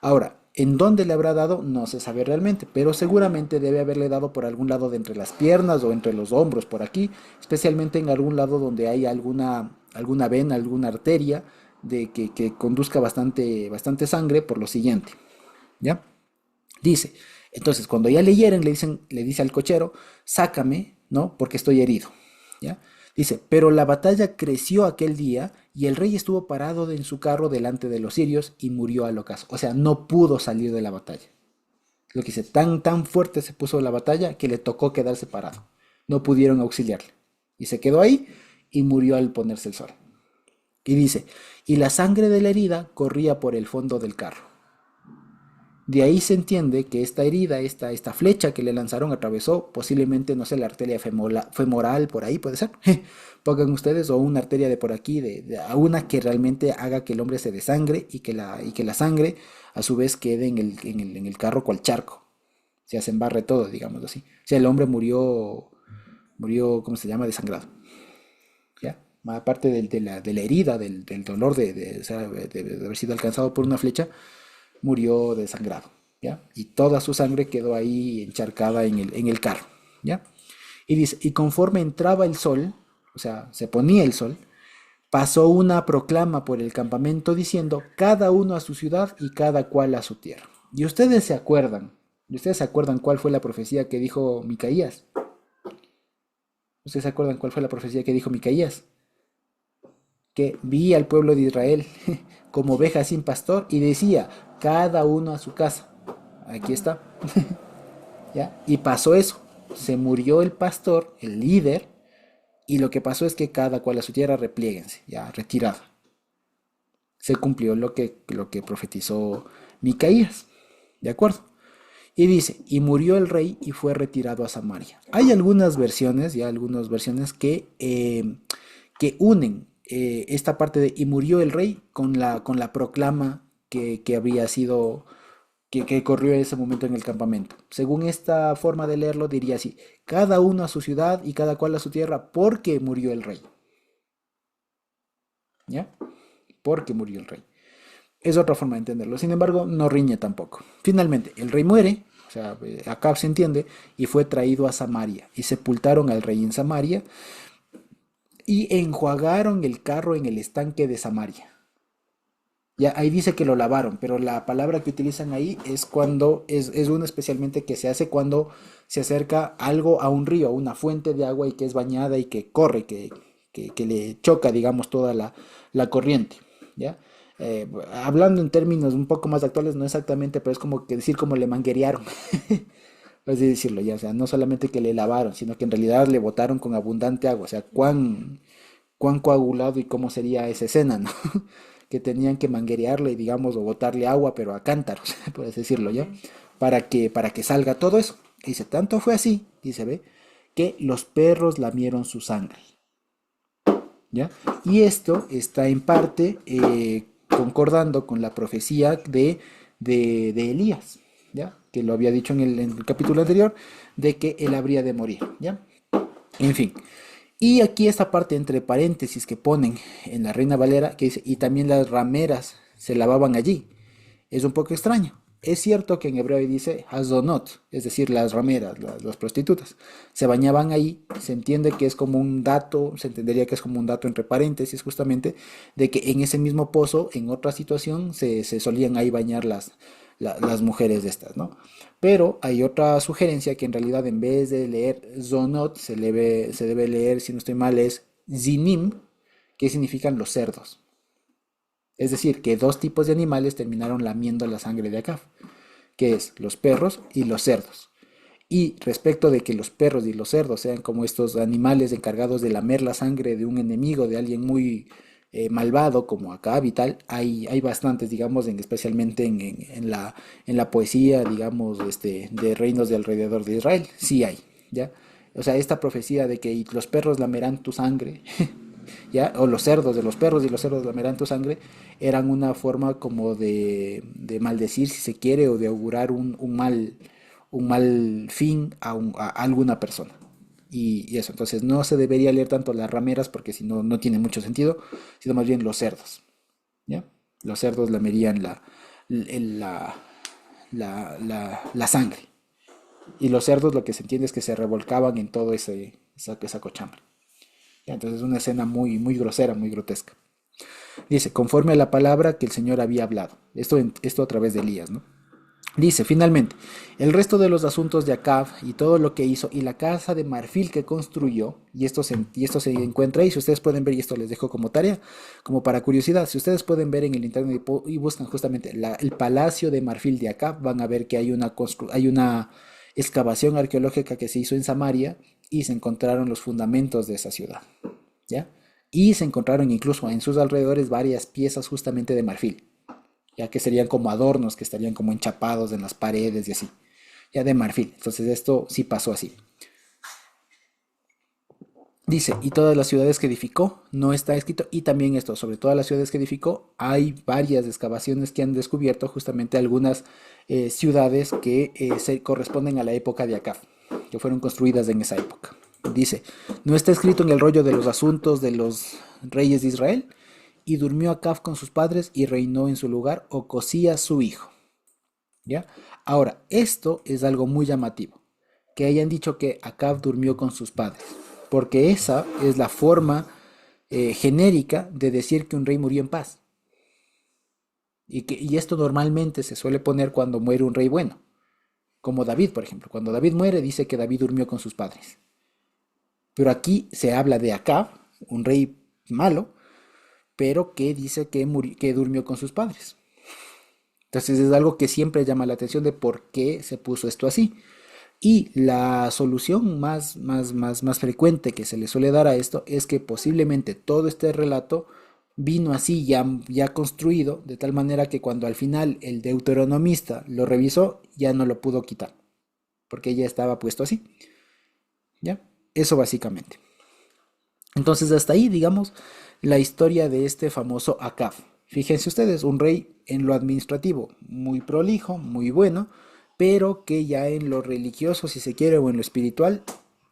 Ahora, ¿en dónde le habrá dado? No se sabe realmente, pero seguramente debe haberle dado por algún lado de entre las piernas o entre los hombros, por aquí, especialmente en algún lado donde hay alguna vena, alguna arteria que conduzca bastante sangre, por lo siguiente. ¿Ya? Dice, entonces cuando ya le hieren, le dice al cochero, sácame, ¿no? Porque estoy herido. ¿Ya? Dice, pero la batalla creció aquel día y el rey estuvo parado en su carro delante de los sirios y murió al ocaso. O sea, no pudo salir de la batalla. Lo que dice, tan fuerte se puso la batalla que le tocó quedarse parado. No pudieron auxiliarle. Y se quedó ahí y murió al ponerse el sol. Y dice, y la sangre de la herida corría por el fondo del carro. De ahí se entiende que esta herida, esta flecha que le lanzaron atravesó posiblemente, no sé, la arteria femoral, por ahí puede ser. Pongan ustedes, o una arteria de por aquí, a una que realmente haga que el hombre se desangre y que la sangre a su vez quede en el carro cual charco. Se embarre todo, digamos así. O sea, el hombre murió, ¿cómo se llama? Desangrado. ¿Ya? Aparte de la herida, del dolor o sea, de haber sido alcanzado por una flecha, murió desangrado, ¿ya? Y toda su sangre quedó ahí encharcada en el carro, ¿ya? Y dice, y conforme entraba el sol, o sea, se ponía el sol, pasó una proclama por el campamento diciendo, cada uno a su ciudad y cada cual a su tierra. Y ustedes se acuerdan cuál fue la profecía que dijo Micaías. ¿Ustedes se acuerdan cuál fue la profecía que dijo Micaías? Que vi al pueblo de Israel como ovejas sin pastor y decía, cada uno a su casa. Aquí está. ¿Ya? Y pasó eso. Se murió el pastor, el líder, y lo que pasó es que cada cual a su tierra replieguense, ya retirado. Se cumplió lo que profetizó Micaías. ¿De acuerdo? Y dice, y murió el rey y fue retirado a Samaria. Hay algunas versiones que unen esta parte de y murió el rey con la proclama que habría sido, que corrió en ese momento en el campamento. Según esta forma de leerlo, diría así, cada uno a su ciudad y cada cual a su tierra, porque murió el rey. ¿Ya? Porque murió el rey. Es otra forma de entenderlo. Sin embargo, no riñe tampoco. Finalmente, el rey muere, o sea, Acab se entiende, y fue traído a Samaria. Y sepultaron al rey en Samaria y enjuagaron el carro en el estanque de Samaria. Ya ahí dice que lo lavaron, pero la palabra que utilizan ahí es cuando, es una especialmente que se hace cuando se acerca algo a un río, a una fuente de agua y que es bañada y que corre, que le choca, digamos, toda la corriente, ¿ya? Hablando en términos un poco más actuales, no exactamente, pero es como que decir como le manguerearon, por así decirlo, ya, o sea, no solamente que le lavaron, sino que en realidad le botaron con abundante agua, o sea, cuán coagulado y cómo sería esa escena, ¿no? Que tenían que manguerearle, digamos, o botarle agua, pero a cántaros, por así decirlo, ¿ya? Para que salga todo eso. Dice, tanto fue así, dice, ve, que los perros lamieron su sangre, ¿ya? Y esto está en parte concordando con la profecía de Elías, ¿ya? Que lo había dicho en el capítulo anterior, de que él habría de morir, ¿ya? En fin. Y aquí esta parte entre paréntesis que ponen en la Reina Valera, que dice, y también las rameras se lavaban allí. Es un poco extraño. Es cierto que en hebreo dice hazonot, es decir, las rameras, las prostitutas. Se bañaban ahí, se entiende que es como un dato, se entendería que es como un dato entre paréntesis justamente, de que en ese mismo pozo, en otra situación, se solían ahí bañar las mujeres de estas, ¿no? Pero hay otra sugerencia que en realidad en vez de leer zonot, se debe leer, si no estoy mal, es zinim, que significan los cerdos. Es decir, que dos tipos de animales terminaron lamiendo la sangre de Acab, que es los perros y los cerdos. Y respecto de que los perros y los cerdos sean como estos animales encargados de lamer la sangre de un enemigo, de alguien muy malvado como Acab y tal, hay bastantes, digamos, especialmente en la poesía, digamos, de reinos de alrededor de Israel. Sí hay, ¿ya? O sea, esta profecía de que los perros lamerán tu sangre, ¿ya? O los cerdos, de los perros y los cerdos lamerán tu sangre, eran una forma como de maldecir, si se quiere, o de augurar un mal fin a alguna persona. Y eso, entonces no se debería leer tanto las rameras porque si no, no tiene mucho sentido, sino más bien los cerdos, ¿ya? Los cerdos lamerían la sangre. Y los cerdos lo que se entiende es que se revolcaban en todo esa cochambre. ¿Ya? Entonces es una escena muy, muy grosera, muy grotesca. Dice, conforme a la palabra que el Señor había hablado. Esto a través de Elías, ¿no? Dice, finalmente, el resto de los asuntos de Acab y todo lo que hizo y la casa de marfil que construyó, y esto se encuentra ahí, si ustedes pueden ver, y esto les dejo como tarea, como para curiosidad, si ustedes pueden ver en el internet y buscan justamente el palacio de marfil de Acab, van a ver que hay una excavación arqueológica que se hizo en Samaria y se encontraron los fundamentos de esa ciudad, ¿ya? Y se encontraron incluso en sus alrededores varias piezas justamente de marfil, ya que serían como adornos que estarían como enchapados en las paredes y así, ya de marfil. Entonces esto sí pasó así. Dice, y todas las ciudades que edificó, no está escrito, y también esto, sobre todas las ciudades que edificó, hay varias excavaciones que han descubierto justamente algunas ciudades que se corresponden a la época de Acab, que fueron construidas en esa época. Dice, no está escrito en el rollo de los asuntos de los reyes de Israel, y durmió Acab con sus padres y reinó en su lugar Ocosías su hijo. ¿Ya? Ahora, esto es algo muy llamativo, que hayan dicho que Acab durmió con sus padres, porque esa es la forma genérica de decir que un rey murió en paz. Y esto normalmente se suele poner cuando muere un rey bueno, como David, por ejemplo. Cuando David muere, dice que David durmió con sus padres. Pero aquí se habla de Acab, un rey malo, pero que dice que durmió con sus padres. Entonces es algo que siempre llama la atención de por qué se puso esto así. Y la solución más frecuente que se le suele dar a esto es que posiblemente todo este relato vino así ya construido, de tal manera que cuando al final el deuteronomista lo revisó, ya no lo pudo quitar, porque ya estaba puesto así. ¿Ya? Eso básicamente. Entonces hasta ahí, digamos, la historia de este famoso Acab. Fíjense ustedes, un rey en lo administrativo muy prolijo, muy bueno, pero que ya en lo religioso, si se quiere, o en lo espiritual,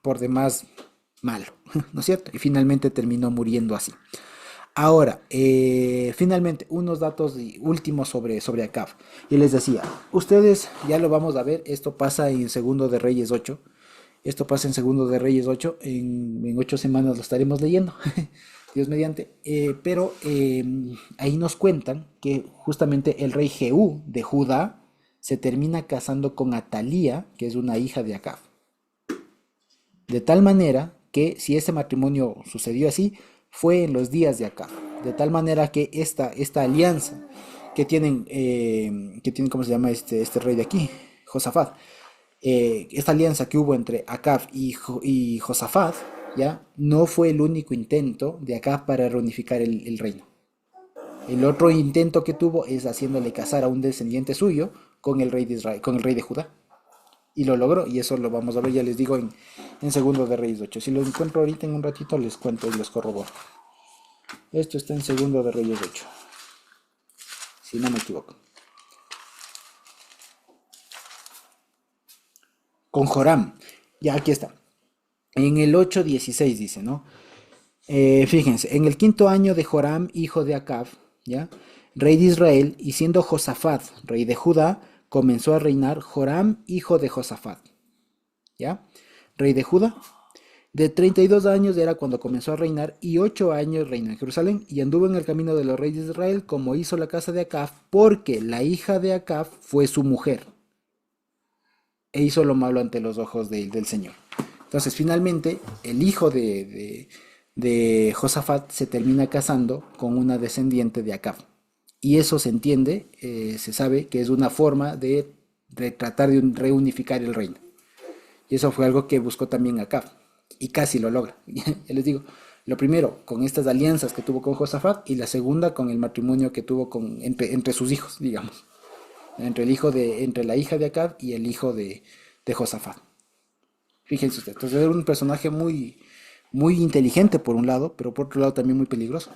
por demás malo, ¿no es cierto? Y finalmente terminó muriendo así. Ahora, finalmente, unos datos últimos sobre Acab. Y les decía, ustedes ya lo vamos a ver, esto pasa en Segundo de Reyes 8. Esto pasa en Segundo de Reyes 8, en 8 semanas lo estaremos leyendo, Dios mediante. Pero ahí nos cuentan que justamente el rey Jehú de Judá se termina casando con Atalía, que es una hija de Acab. De tal manera que si ese matrimonio sucedió así, fue en los días de Acab. De tal manera que esta alianza que tienen, ¿cómo se llama este rey de aquí? Josafat. Esta alianza que hubo entre Acab y Josafat, ¿ya? No fue el único intento de Acab para reunificar el reino. El otro intento que tuvo es haciéndole casar a un descendiente suyo con el rey de Israel, con el rey de Judá. Y lo logró, y eso lo vamos a ver, ya les digo, en Segundo de Reyes 8. Si lo encuentro ahorita en un ratito, les cuento y les corroboro. Esto está en Segundo de Reyes 8, si no me equivoco. Con Joram, ya aquí está. En el 8:16 dice, ¿no? Fíjense, en el 5.º año de Joram, hijo de Acab, ¿ya? rey de Israel, y siendo Josafat, rey de Judá, comenzó a reinar Joram, hijo de Josafat. ¿Ya? Rey de Judá. De 32 años era cuando comenzó a reinar, y 8 años reinó en Jerusalén, y anduvo en el camino de los reyes de Israel, como hizo la casa de Acab, porque la hija de Acab fue su mujer, e hizo lo malo ante los ojos del Señor. Entonces, finalmente, el hijo de Josafat se termina casando con una descendiente de Acab. Y eso se entiende, se sabe que es una forma de tratar de reunificar el reino. Y eso fue algo que buscó también Acab. Y casi lo logra. Ya les digo, lo primero, con estas alianzas que tuvo con Josafat, y la segunda, con el matrimonio que tuvo entre sus hijos, digamos. Entre la hija de Acab y el hijo de Josafat. Fíjense ustedes. Entonces era un personaje muy, muy inteligente por un lado, pero por otro lado también muy peligroso.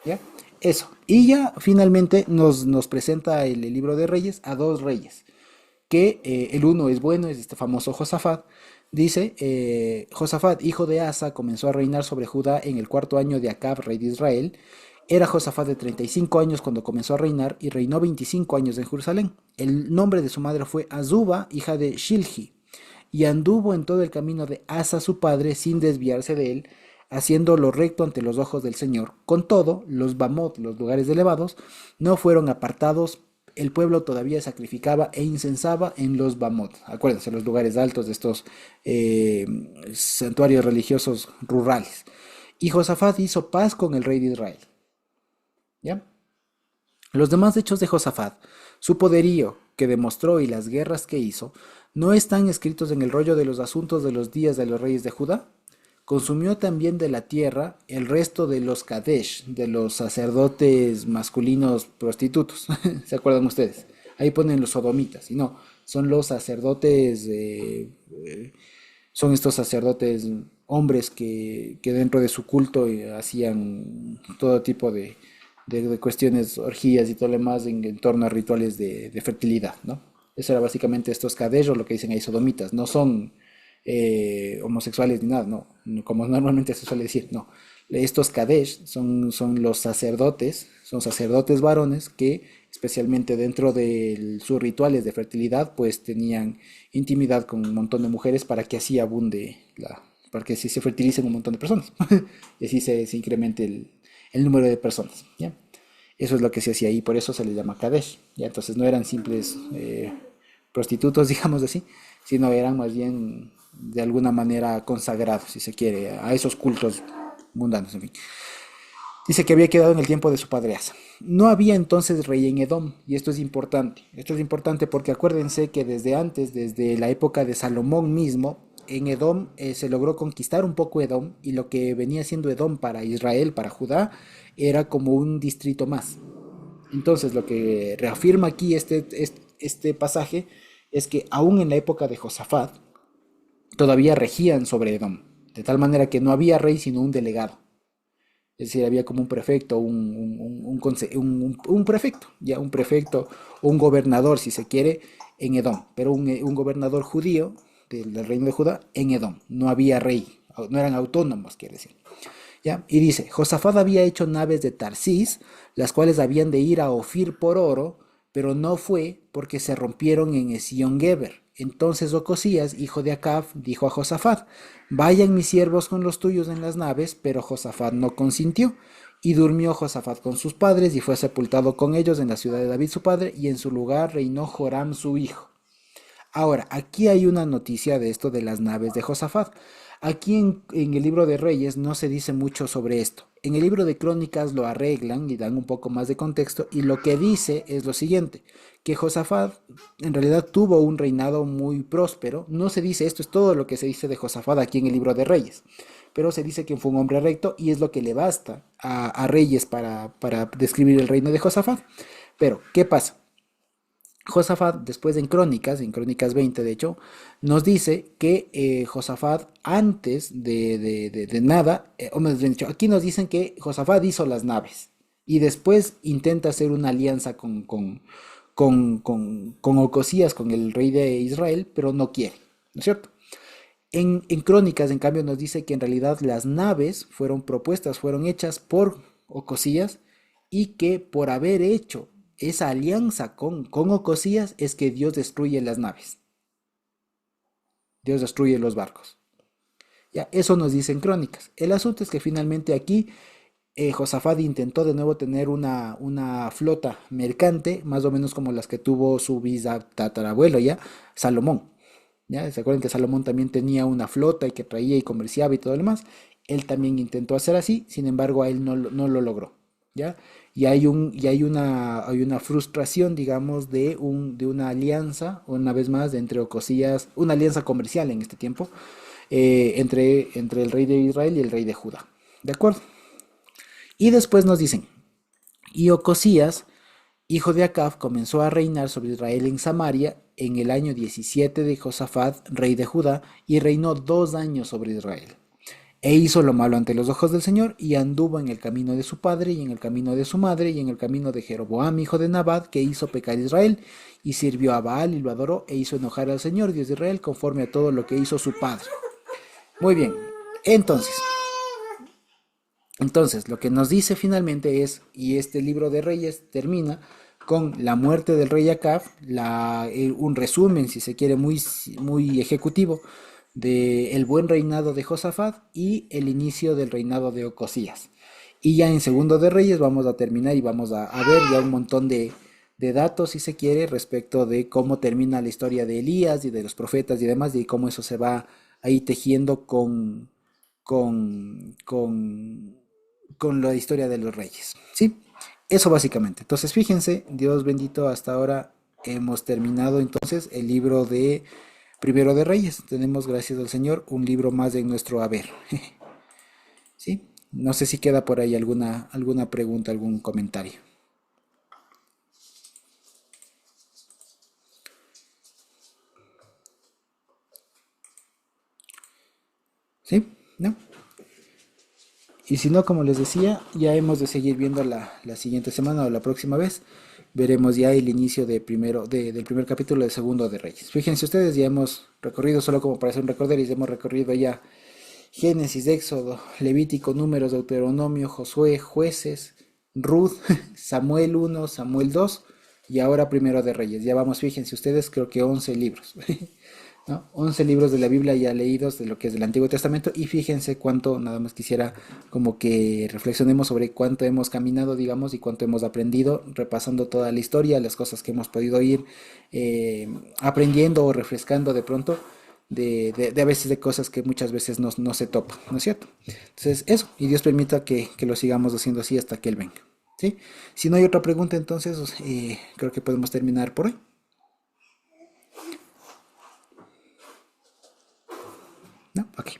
¿Ya? Eso. Y ya finalmente nos presenta el libro de Reyes a dos reyes. Que el uno es bueno, es este famoso Josafat. Dice, Josafat, hijo de Asa, comenzó a reinar sobre Judá en el 4.º año de Acab, rey de Israel. Era Josafat de 35 años cuando comenzó a reinar, y reinó 25 años en Jerusalén. El nombre de su madre fue Azuba, hija de Shilhi, y anduvo en todo el camino de Asa su padre, sin desviarse de él, haciendo lo recto ante los ojos del Señor. Con todo, los Bamot, los lugares elevados, no fueron apartados. El pueblo todavía sacrificaba e incensaba en los Bamot. Acuérdense, los lugares altos de estos santuarios religiosos rurales. Y Josafat hizo paz con el rey de Israel. ¿Ya? Los demás hechos de Josafat, su poderío que demostró y las guerras que hizo, no están escritos en el rollo de los asuntos de los días de los reyes de Judá. Consumió también de la tierra el resto de los Kadesh, de los sacerdotes masculinos prostitutos. ¿Se acuerdan ustedes? Ahí ponen los sodomitas, y no, son los sacerdotes, son estos sacerdotes hombres que dentro de su culto hacían todo tipo de cuestiones, orgías y todo lo demás en torno a rituales de fertilidad, ¿no? Eso era básicamente estos Kadesh, o lo que dicen ahí sodomitas. No son homosexuales ni nada, no, como normalmente se suele decir, no. Estos Kadesh son los sacerdotes, son sacerdotes varones que especialmente dentro de sus rituales de fertilidad pues tenían intimidad con un montón de mujeres para que así abunde, para que así se fertilicen un montón de personas y así se incremente el número de personas, ¿ya? Eso es lo que se hacía ahí, por eso se les llama Kadesh, ¿ya? Entonces no eran simples prostitutos, digamos así, sino eran más bien de alguna manera consagrados, si se quiere, a esos cultos mundanos, en fin. Dice que había quedado en el tiempo de su padre Asa. No había entonces rey en Edom, y esto es importante. Esto es importante porque acuérdense que desde antes, desde la época de Salomón mismo, en Edom se logró conquistar un poco Edom, y lo que venía siendo Edom para Israel, para Judá, era como un distrito más. Entonces lo que reafirma aquí este pasaje es que aún en la época de Josafat, todavía regían sobre Edom, de tal manera que no había rey sino un delegado. Es decir, había como un prefecto, un prefecto, ya un prefecto o un gobernador, si se quiere, en Edom, pero un gobernador judío del reino de Judá en Edom. No había rey, no eran autónomos, quiere decir. ¿Ya? Y dice, Josafat había hecho naves de Tarsis, las cuales habían de ir a Ofir por oro, pero no fue porque se rompieron en Ezión-Geber. Entonces Ocosías, hijo de Acab, dijo a Josafat, vayan mis siervos con los tuyos en las naves, pero Josafat no consintió. Y durmió Josafat con sus padres y fue sepultado con ellos en la ciudad de David su padre, y en su lugar reinó Joram su hijo. Ahora, aquí hay una noticia de esto de las naves de Josafat. Aquí en el libro de Reyes no se dice mucho sobre esto. En el libro de Crónicas lo arreglan y dan un poco más de contexto, y lo que dice es lo siguiente, que Josafat en realidad tuvo un reinado muy próspero. No se dice, esto es todo lo que se dice de Josafat aquí en el libro de Reyes, pero se dice que fue un hombre recto, y es lo que le basta a Reyes para describir el reino de Josafat. Pero, ¿qué pasa? Josafat, después en Crónicas 20 de hecho, nos dice que Josafat antes de nada, o más bien dicho, aquí nos dicen que Josafat hizo las naves y después intenta hacer una alianza con Ocosías, con el rey de Israel, pero no quiere, ¿no es cierto? En Crónicas, en cambio, nos dice que en realidad las naves fueron propuestas, fueron hechas por Ocosías, y que por haber hecho esa alianza con Ocosías es que Dios destruye las naves, Dios destruye los barcos. Ya, eso nos dicen crónicas. El asunto es que finalmente aquí Josafat intentó de nuevo tener una flota mercante, más o menos como las que tuvo su tatarabuelo ya, Salomón. ¿Ya? ¿Se acuerdan que Salomón también tenía una flota y que traía y comerciaba y todo lo demás? Él también intentó hacer así, sin embargo a él no lo logró. ¿Ya? Hay una frustración, digamos, de una alianza, una vez más, entre Ocosías, una alianza comercial en este tiempo, entre el rey de Israel y el rey de Judá. ¿De acuerdo? Y después nos dicen, y Ocosías, hijo de Acab, comenzó a reinar sobre Israel en Samaria en el año 17 de Josafat, rey de Judá, y reinó 2 años sobre Israel. E hizo lo malo ante los ojos del Señor, y anduvo en el camino de su padre, y en el camino de su madre, y en el camino de Jeroboam, hijo de Nabat, que hizo pecar a Israel, y sirvió a Baal y lo adoró, e hizo enojar al Señor, Dios de Israel, conforme a todo lo que hizo su padre. Muy bien, entonces, lo que nos dice finalmente es, y este libro de Reyes termina con la muerte del rey Acab, un resumen, si se quiere, muy ejecutivo, del buen reinado de Josafat y el inicio del reinado de Ocosías. Y ya en Segundo de Reyes vamos a terminar y vamos a ver ya un montón de datos, si se quiere, respecto de cómo termina la historia de Elías y de los profetas y demás, y cómo eso se va ahí tejiendo con, con, con la historia de los reyes, ¿sí? Eso básicamente. Entonces, fíjense, Dios bendito, hasta ahora hemos terminado entonces el libro de Primero de Reyes. Tenemos, gracias al Señor, un libro más en nuestro haber. ¿Sí? No sé si queda por ahí alguna pregunta, algún comentario. ¿Sí? ¿No? Y si no, como les decía, ya hemos de seguir viendo la siguiente semana o la próxima vez. Veremos ya el inicio del primer capítulo de Segundo de Reyes. Fíjense ustedes, ya hemos recorrido, solo como para hacer un recorderis, hemos recorrido ya Génesis, Éxodo, Levítico, Números, Deuteronomio, Josué, Jueces, Ruth, Samuel 1, Samuel 2 y ahora Primero de Reyes. Ya vamos, fíjense ustedes, creo que 11 libros. ¿No? 11 libros de la Biblia ya leídos de lo que es del Antiguo Testamento, y fíjense cuánto, nada más quisiera como que reflexionemos sobre cuánto hemos caminado, digamos, y cuánto hemos aprendido repasando toda la historia, las cosas que hemos podido ir aprendiendo o refrescando de pronto de a veces de cosas que muchas veces no se topan, ¿no es cierto? Entonces eso, y Dios permita que lo sigamos haciendo así hasta que Él venga, ¿sí? Si no hay otra pregunta, entonces creo que podemos terminar por hoy. ¿No? Ok.